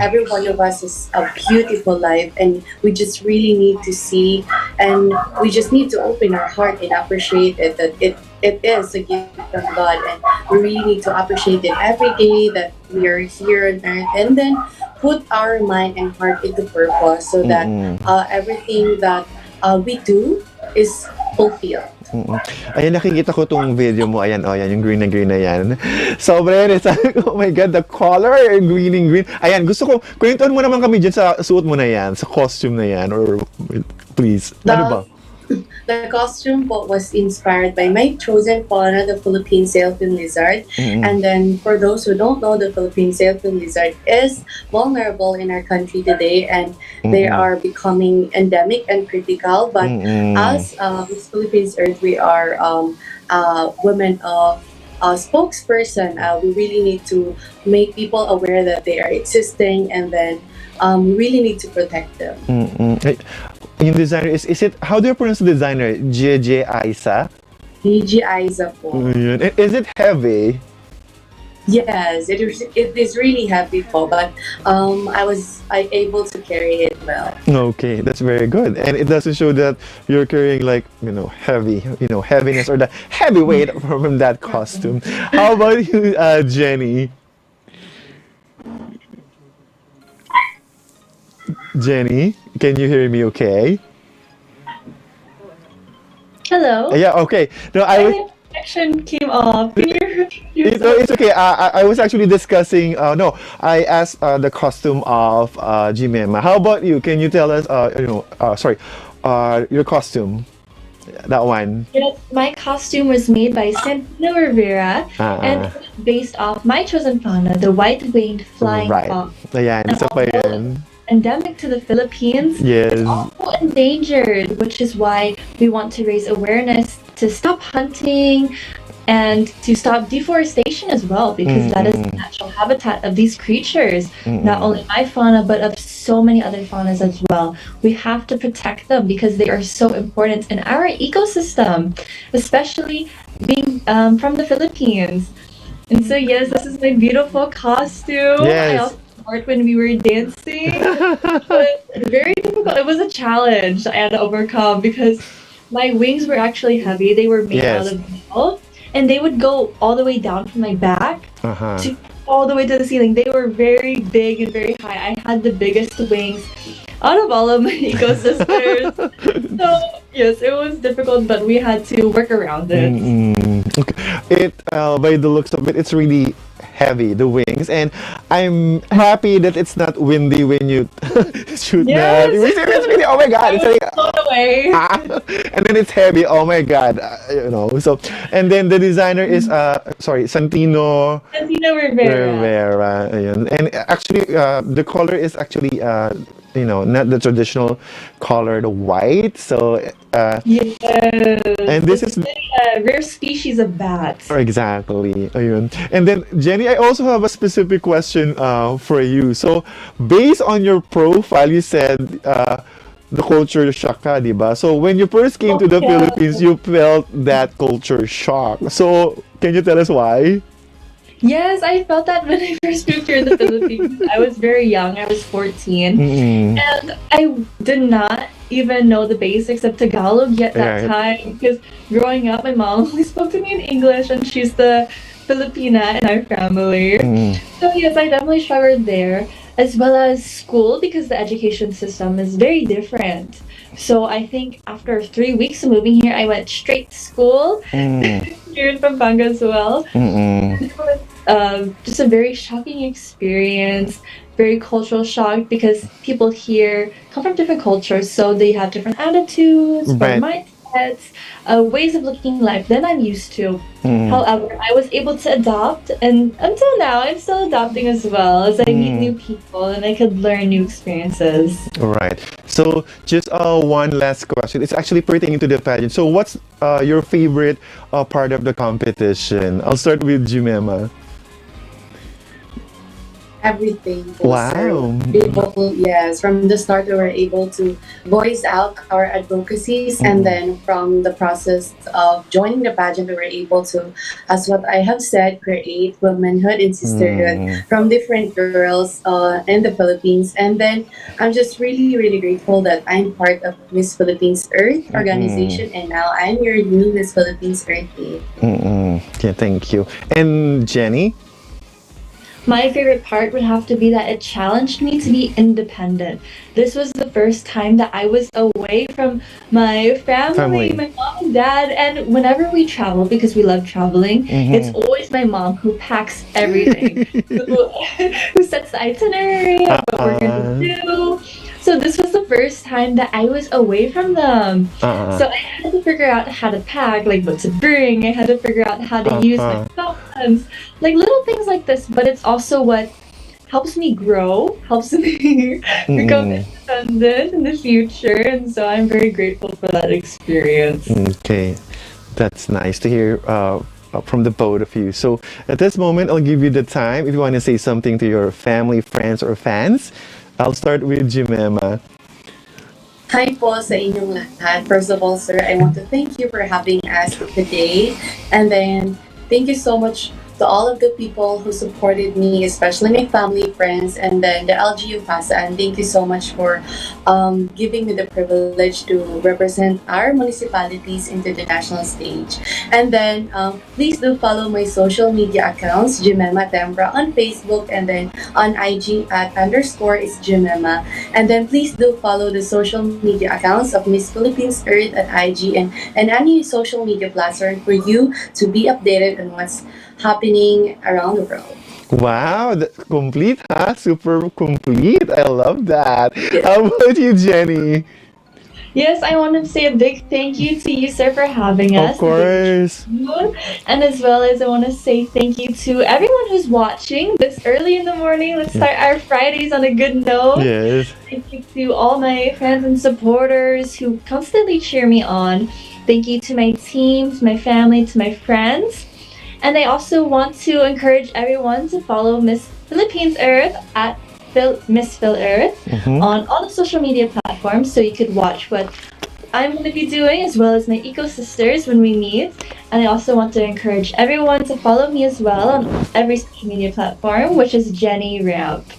Every one of us is a beautiful life, and we just really need to see, and we just need to open our heart and appreciate it. That it is a gift from God, and we really need to appreciate it every day that we are here on earth, and then put our mind and heart into purpose so that everything that we do is fulfilled. Ayan, nakikita ko tong video mo. Ayan, oh, yan, yung green na yan. Sobra yan. Oh my God, the color, green. Ayan, gusto ko, kwentuhan mo naman kami dyan sa suot mo na yan, sa costume na yan, or please. Ano ba? The costume was inspired by my chosen fauna, the Philippine sailfin lizard. And then for those who don't know, the Philippine sailfin lizard is vulnerable in our country today, and they are becoming endemic and critical. But as Miss Philippines Earth, we are women of spokesperson. We really need to make people aware that they are existing, and then we really need to protect them. Yung designer is it, how do you pronounce the designer? JJ Isa? DJ Isa po. Is it heavy? Yes, it is really heavy po, but I was able to carry it well. Okay, that's very good. And it doesn't show that you're carrying like, heaviness or the heavy weight from that costume. How about you, Jenny? Jenny, can you hear me okay? Hello. Yeah, okay. No, I was... Connection came off. Can you It's okay. I was actually discussing. No, I asked the costume of Jimema. How about you? Can you tell us? Your costume. That one. Yes, my costume was made by Santino Rivera and it was based off my chosen fauna, the white-winged flying fox. Ayan, isa pa yan. Endemic to the Philippines. Yes. It's also endangered, which is why we want to raise awareness to stop hunting and to stop deforestation as well, because that is the natural habitat of these creatures. Not only my fauna, but of so many other faunas as well. We have to protect them because they are so important in our ecosystem, especially being from the Philippines. And so yes, this is my beautiful costume. Yes. I also wore it when we were dancing. But very difficult. It was a challenge I had to overcome because my wings were actually heavy. They were made out of metal. And they would go all the way down from my back to all the way to the ceiling. They were very big and very high. I had the biggest wings out of all of my ecosisters. So yes, it was difficult, but we had to work around it. Okay. It by the looks of it, it's really heavy, the wings, and I'm happy that it's not windy when you shoot that. It's really, oh my god, it's like blown away. And then it's heavy, oh my god, so, and then the designer is Santino Rivera, ayun. And actually the color is actually not the traditional color, the white, so yes. And this is a rare species of bats. Exactly. Ayun. And then, Jenny, I also have a specific question for you. So, based on your profile, you said the culture shock ka, diba? So, when you first came to the Philippines, you felt that culture shock. So, can you tell us why? Yes, I felt that when I first moved here in the Philippines. I was very young. I was 14. And I did not even know the basics of Tagalog yet that time. Because growing up, my mom only spoke to me in English, and she's the Filipina in our family. So yes, I definitely struggled there. As well as school, because the education system is very different. So I think after 3 weeks of moving here, I went straight to school here in Pampanga as well. It was just a very shocking experience, very cultural shock, because people here come from different cultures, so they have different attitudes, Right. mindset. mindsets, ways of looking life than I'm used to. Mm. However, I was able to adapt, and until now, I'm still adapting as well as I meet new people and I could learn new experiences. All right. So just one last question. It's actually pertaining to the pageant. So what's your favorite part of the competition? I'll start with Jimema. Everything was Wow. able, yes, from the start we were able to voice out our advocacies, and then from the process of joining the pageant we were able to, as what I have said, create womanhood and sisterhood Mm. from different girls in the Philippines. And then I'm just really really grateful that I'm part of Miss Philippines Earth organization, and now I'm your new Miss Philippines Earth team. Mm-mm. Yeah, thank you. And Jenny? My favorite part would have to be that it challenged me to be independent. This was the first time that I was away from my family, Family. my mom and dad, and whenever we travel, because we love traveling, it's always my mom who packs everything, who sets the itinerary of what we're going to do. So this was the first time that I was away from them. So I had to figure out how to pack, like what to bring. I had to figure out how to use my phones, like little things like this. But it's also what helps me grow, helps me become independent in the future. And so I'm very grateful for that experience. Okay, that's nice to hear from the both of you. So at this moment, I'll give you the time if you want to say something to your family, friends, or fans. I'll start with Jimema. Hi po sa inyong lahat. First of all, sir, I want to thank you for having us today. And then, thank you so much to all of the people who supported me, especially my family, friends, and then the LGU FASA. And thank you so much for giving me the privilege to represent our municipalities into the national stage. And then, please do follow my social media accounts, Jimema Tembra on Facebook, and then on IG at _ is Jimema. And then please do follow the social media accounts of Miss Philippines Earth at IG and any social media platform for you to be updated on what's happening around the world. Wow, complete, huh? Super complete. I love that. How about you, Jenny? Yes, I want to say a big thank you to you, sir, for having Of us. course. And as well as I want to say thank you to everyone who's watching this early in the morning. Let's start our Fridays on a good note. Yes. Thank you to all my fans and supporters who constantly cheer me on. Thank you to my team, to my family, to my friends. And I also want to encourage everyone to follow Miss Philippines Earth at Miss Phil Earth on all the social media platforms, so you could watch what I'm going to be doing as well as my eco sisters when we meet. And I also want to encourage everyone to follow me as well on every social media platform, which is Jenny Ramp.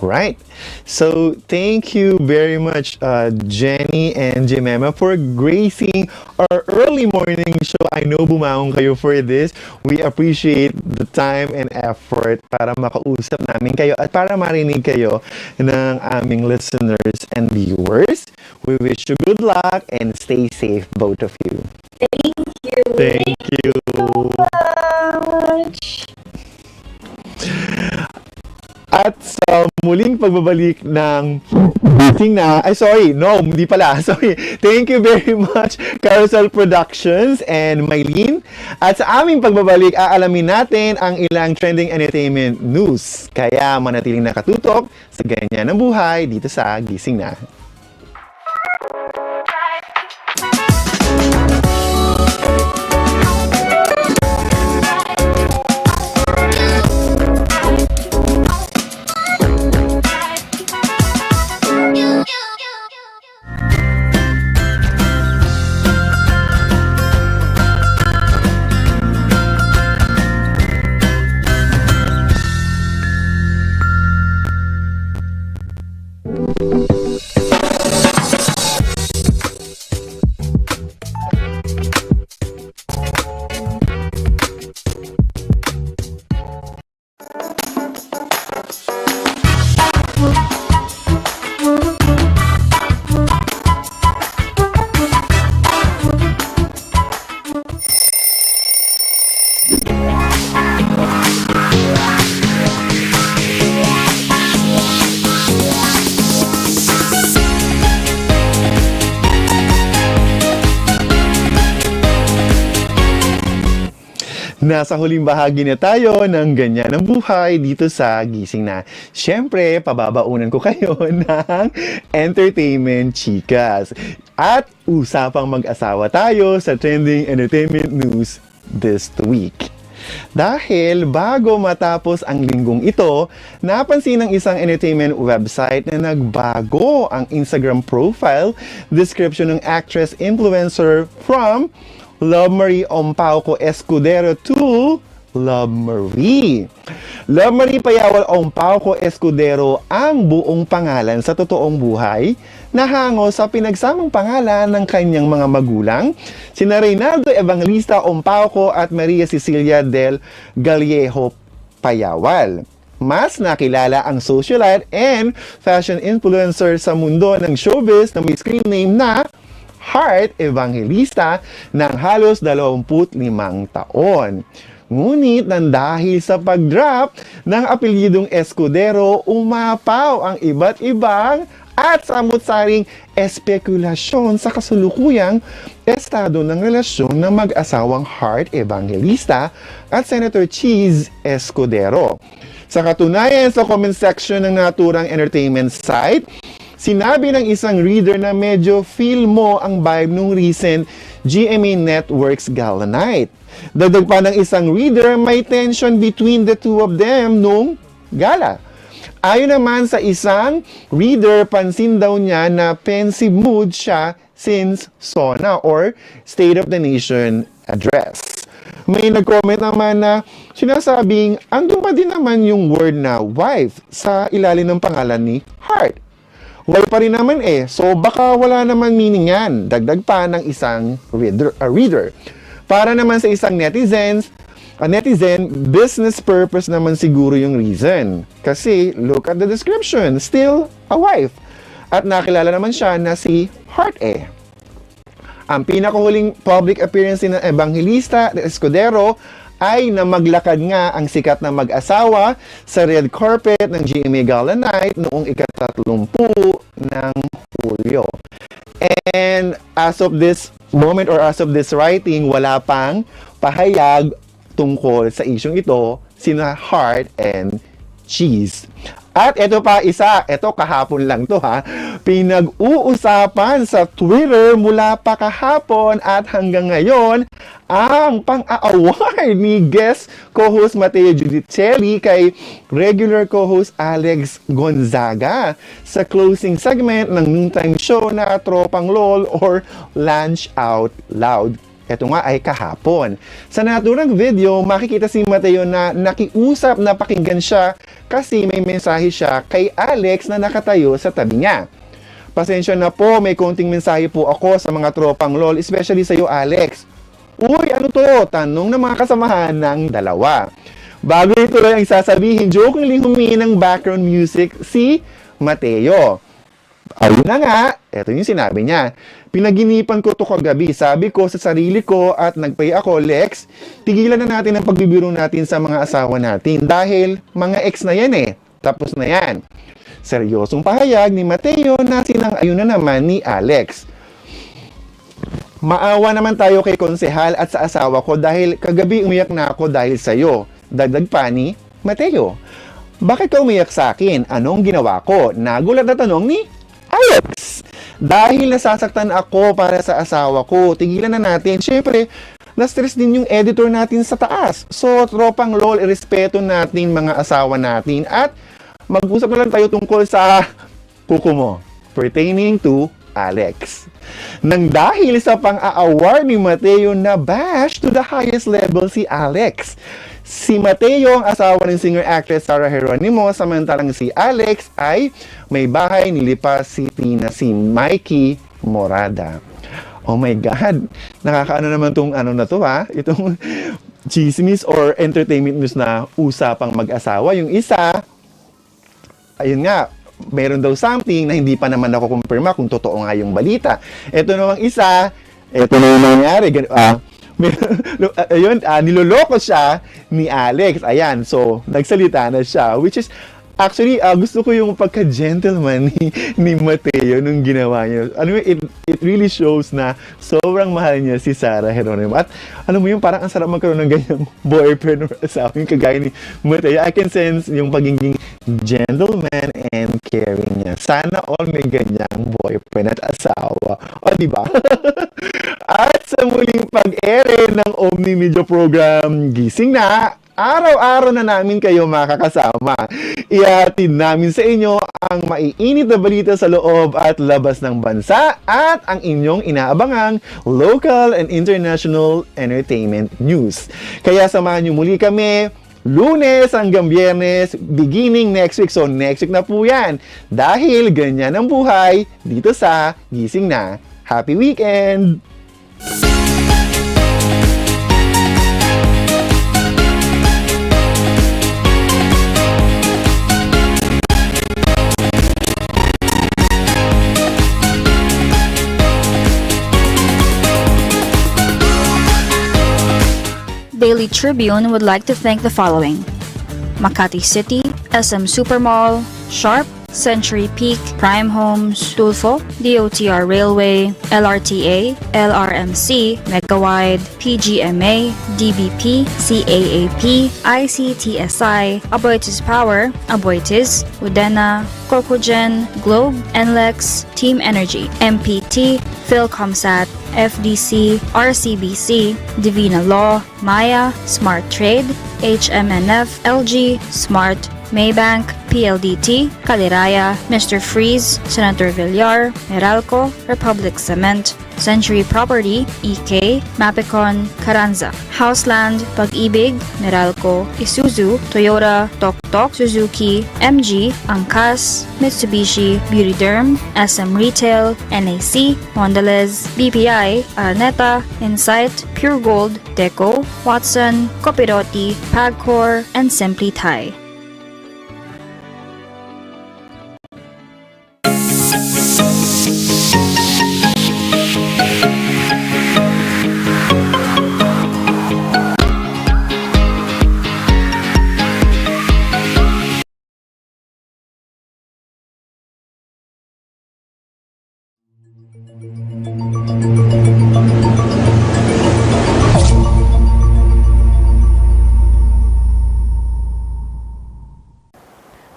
Right. So thank you very much, Jenny and Jemima, for gracing our early morning show. I know bumangon kayo for this. We appreciate the time and effort para makausap namin kayo at para marinig kayo ng aming listeners and viewers. We wish you good luck and stay safe, both of you. Thank you. Thank you. Much. At sa muling pagbabalik ng Gising na, hindi pala, sorry. Thank you very much, Carousel Productions and Mylene. At sa aming pagbabalik, aalamin natin ang ilang trending entertainment news. Kaya manatiling nakatutok sa ganyan ng buhay dito sa Gising na. Nasa huling bahagi na tayo ng ganyan ang buhay dito sa Gising na. Siyempre, pababaunan ko kayo ng entertainment chikas. At usapang mag-asawa tayo sa trending entertainment news this week. Dahil bago matapos ang linggong ito, napansin ng isang entertainment website na nagbago ang Instagram profile description ng actress influencer from Love Marie Ompauco Escudero to Love Marie. Love Marie Payawal Ompauco Escudero ang buong pangalan sa totoong buhay, nahango sa pinagsamang pangalan ng kanyang mga magulang, sina Reynaldo Evangelista Ompauco at Maria Cecilia del Gallejo Payawal. Mas nakilala ang socialite and fashion influencer sa mundo ng showbiz na may screen name na Heart Evangelista ng halos 25 taon. Ngunit nang dahil sa pag-drop ng apelyidong Escudero, umapaw ang iba't ibang at samut-saring espekulasyon sa kasulukuyang estado ng relasyon ng mag-asawang Heart Evangelista at Senator Cheese Escudero. Sa katunayan, sa comment section ng naturang entertainment site, sinabi ng isang reader na medyo feel mo ang vibe nung recent GMA Networks Gala Night. Dagdag pa ng isang reader, may tension between the two of them nung gala. Ayon naman sa isang reader, pansin daw niya na pensive mood siya since SONA or State of the Nation Address. May nag-comment naman na sinasabing andun pa din naman yung word na wife sa ilalim ng pangalan ni Heart. Why pa rin naman so baka wala naman meaning yan. Dagdag pa ng isang reader. Para naman sa isang netizen, business purpose naman siguro yung reason. Kasi look at the description, still a wife. At nakilala naman siya na si Heart Ang pinakahuling public appearance ng Evangelista de Escudero ay na maglakad nga ang sikat na mag-asawa sa red carpet ng GMA Gala Night noong ika-30 ng Hulyo. And as of this moment or as of this writing, wala pang pahayag tungkol sa isyong ito sina Heart and Cheese. At ito pa isa, ito kahapon lang to pinag-uusapan sa Twitter mula pa kahapon at hanggang ngayon ang pang-aaward ni guest co-host Mateo Giudicelli kay regular co-host Alex Gonzaga sa closing segment ng noontime show na Tropang LOL or Lunch Out Loud. Ito nga ay kahapon. Sa naturang video, makikita si Mateo na nakiusap na pakinggan siya kasi may mensahe siya kay Alex na nakatayo sa tabi niya. Pasensya na po, may konting mensahe po ako sa mga tropang LOL, especially sa iyo, Alex. Uy, ano to? Tanong ng mga kasamahan ng dalawa. Bago ito lang ang sasabihin, jokingly humingi ng background music si Mateo. Ayun na nga, ito yung sinabi niya. Pinaginipan ko to kagabi, sabi ko sa sarili ko at nagpay ako, Lex, tigilan na natin ang pagbibiro natin sa mga asawa natin dahil mga ex na yan tapos na yan. Seryosong pahayag ni Mateo na sinang-ayon na naman ni Alex. Maawa naman tayo kay konsehal at sa asawa ko dahil kagabi umiyak na ako dahil sa'yo. Dagdag pa ni Mateo. Bakit ka umiyak sa akin? Anong ginawa ko? Nagulat na tanong ni Alex. Dahil nasasaktan ako para sa asawa ko, tigilan na natin. Siyempre, na-stress din yung editor natin sa taas. So, tropang LOL, irespeto natin mga asawa natin at mag-usap na lang tayo tungkol sa kuko mo pertaining to Alex. Nang dahil sa pang-aaward ni Mateo na bash to the highest level si Alex. Si Mateo ang asawa ng singer-actress Sarah Geronimo, samantalang si Alex ay may bahay nilipas city na si Mikey Morada. Oh my God! Nakakaano naman tong na to itong chismis or entertainment news na usapang mag-asawa. Yung isa, ayun nga, meron daw something na hindi pa naman ako kumpirma kung totoo nga yung balita. Ito namang isa, ito na yung nangyari. Ayun, niloloko siya ni Alex. Ayan, so, nagsalita na siya. Which is, Actually, gusto ko yung pagka-gentleman ni Mateo nung ginawa niya. Ano yun, it really shows na sobrang mahal niya si Sarah Geronimo. At alam mo yun, parang ang sarap magkaroon ng ganyang boyfriend or asawa yung kagaya ni Mateo. I can sense yung pagiging gentleman and caring niya. Sana all may ganyang boyfriend at asawa. O, di ba? At sa muling pag-ere ng Omni Media Program, Gising na! Araw-araw na namin kayo makakasama. Ihatid namin sa inyo ang maiinit na balita sa loob at labas ng bansa at ang inyong inaabangang local and international entertainment news. Kaya samahan niyo muli kami Lunes hanggang Biyernes, beginning next week. So next week na po yan. Dahil ganyan ang buhay dito sa Gising na. Happy weekend! Daily Tribune would like to thank the following: Makati City, SM Supermall, Sharp, Century Peak, Prime Homes, Tulfo, DOTR Railway, LRTA, LRMC, Megawide, PGMA, DBP, CAAP, ICTSI, Aboitiz Power, Aboitiz, Udena, Cocogen, Globe, NLEX, Team Energy, MPT, Philcomsat, FDC, RCBC, Divina Law, Maya, Smart Trade, HMNF, LG, Smart, Maybank, PLDT, Kaliraya, Mr. Freeze, Senator Villar, Meralco, Republic Cement, Century Property, EK, Mapicon, Carranza, Houseland, Pag-ibig, Meralco, Isuzu, Toyota, Tok, Suzuki, MG, Angkas, Mitsubishi, Beautyderm, SM Retail, NAC, Mondelez, BPI, Araneta, Insight, Pure Gold, Deco, Watson, Copiroti, Pagcor, and Simply Thai.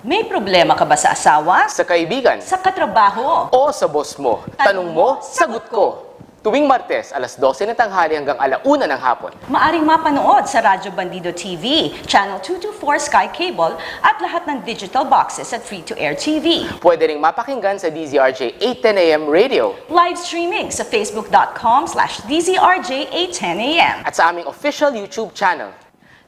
May problema ka ba sa asawa? Sa kaibigan, Sa katrabaho? o sa boss mo. Tanong mo, sagot ko. Tuwing Martes, alas 12 ng tanghali hanggang 1:00 ng hapon. Maaring mapanood sa Radyo Bandido TV, Channel 224 Sky Cable at lahat ng digital boxes at free-to-air TV. Pwede ring mapakinggan sa DZRJ 8:10 AM radio Live streaming sa facebook.com/DZRJ 810 AM. at sa aming official YouTube channel.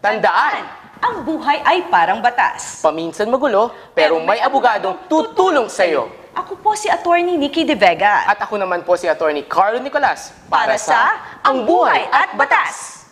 Tandaan, ang buhay ay parang batas. paminsan magulo, pero may abogadong tutulong sa iyo. Ako po si Attorney Nikki De Vega. At ako naman po si Attorney Carlo Nicolas para sa Ang Buhay at Batas.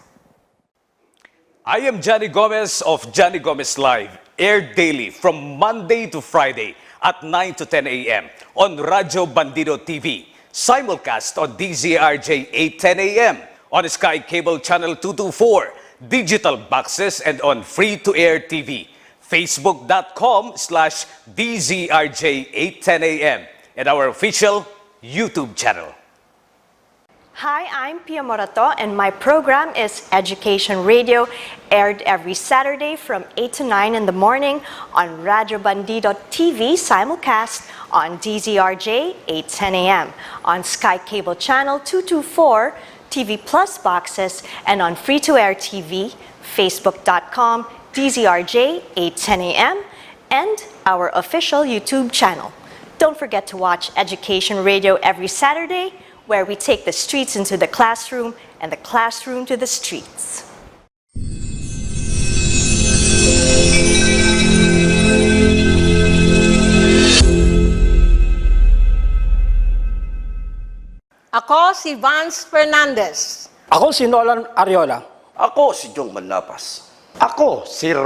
I am Johnny Gomez of Johnny Gomez Live, aired daily from Monday to Friday at 9 to 10 a.m. on Radyo Bandido TV, simulcast on DZRJ 810 a.m. on Sky Cable Channel 224, digital boxes and on free-to-air TV, facebook.com/DZRJ 810 a.m. and our official YouTube channel. Hi, I'm Pia Morato and my program is Education Radio, aired every Saturday from 8 to 9 in the morning on Radyo Bandido TV, simulcast on DZRJ 810 a.m. on Sky Cable Channel 224, TV Plus boxes, and on free-to-air TV, facebook.com, DZRJ 810 a.m. and our official YouTube channel. Don't forget to watch Education Radio every Saturday, where we take the streets into the classroom and the classroom to the streets. Ako si Vance Fernandez. Ako si Nolan Ariola. Ako si Jong Manlapas. Ako si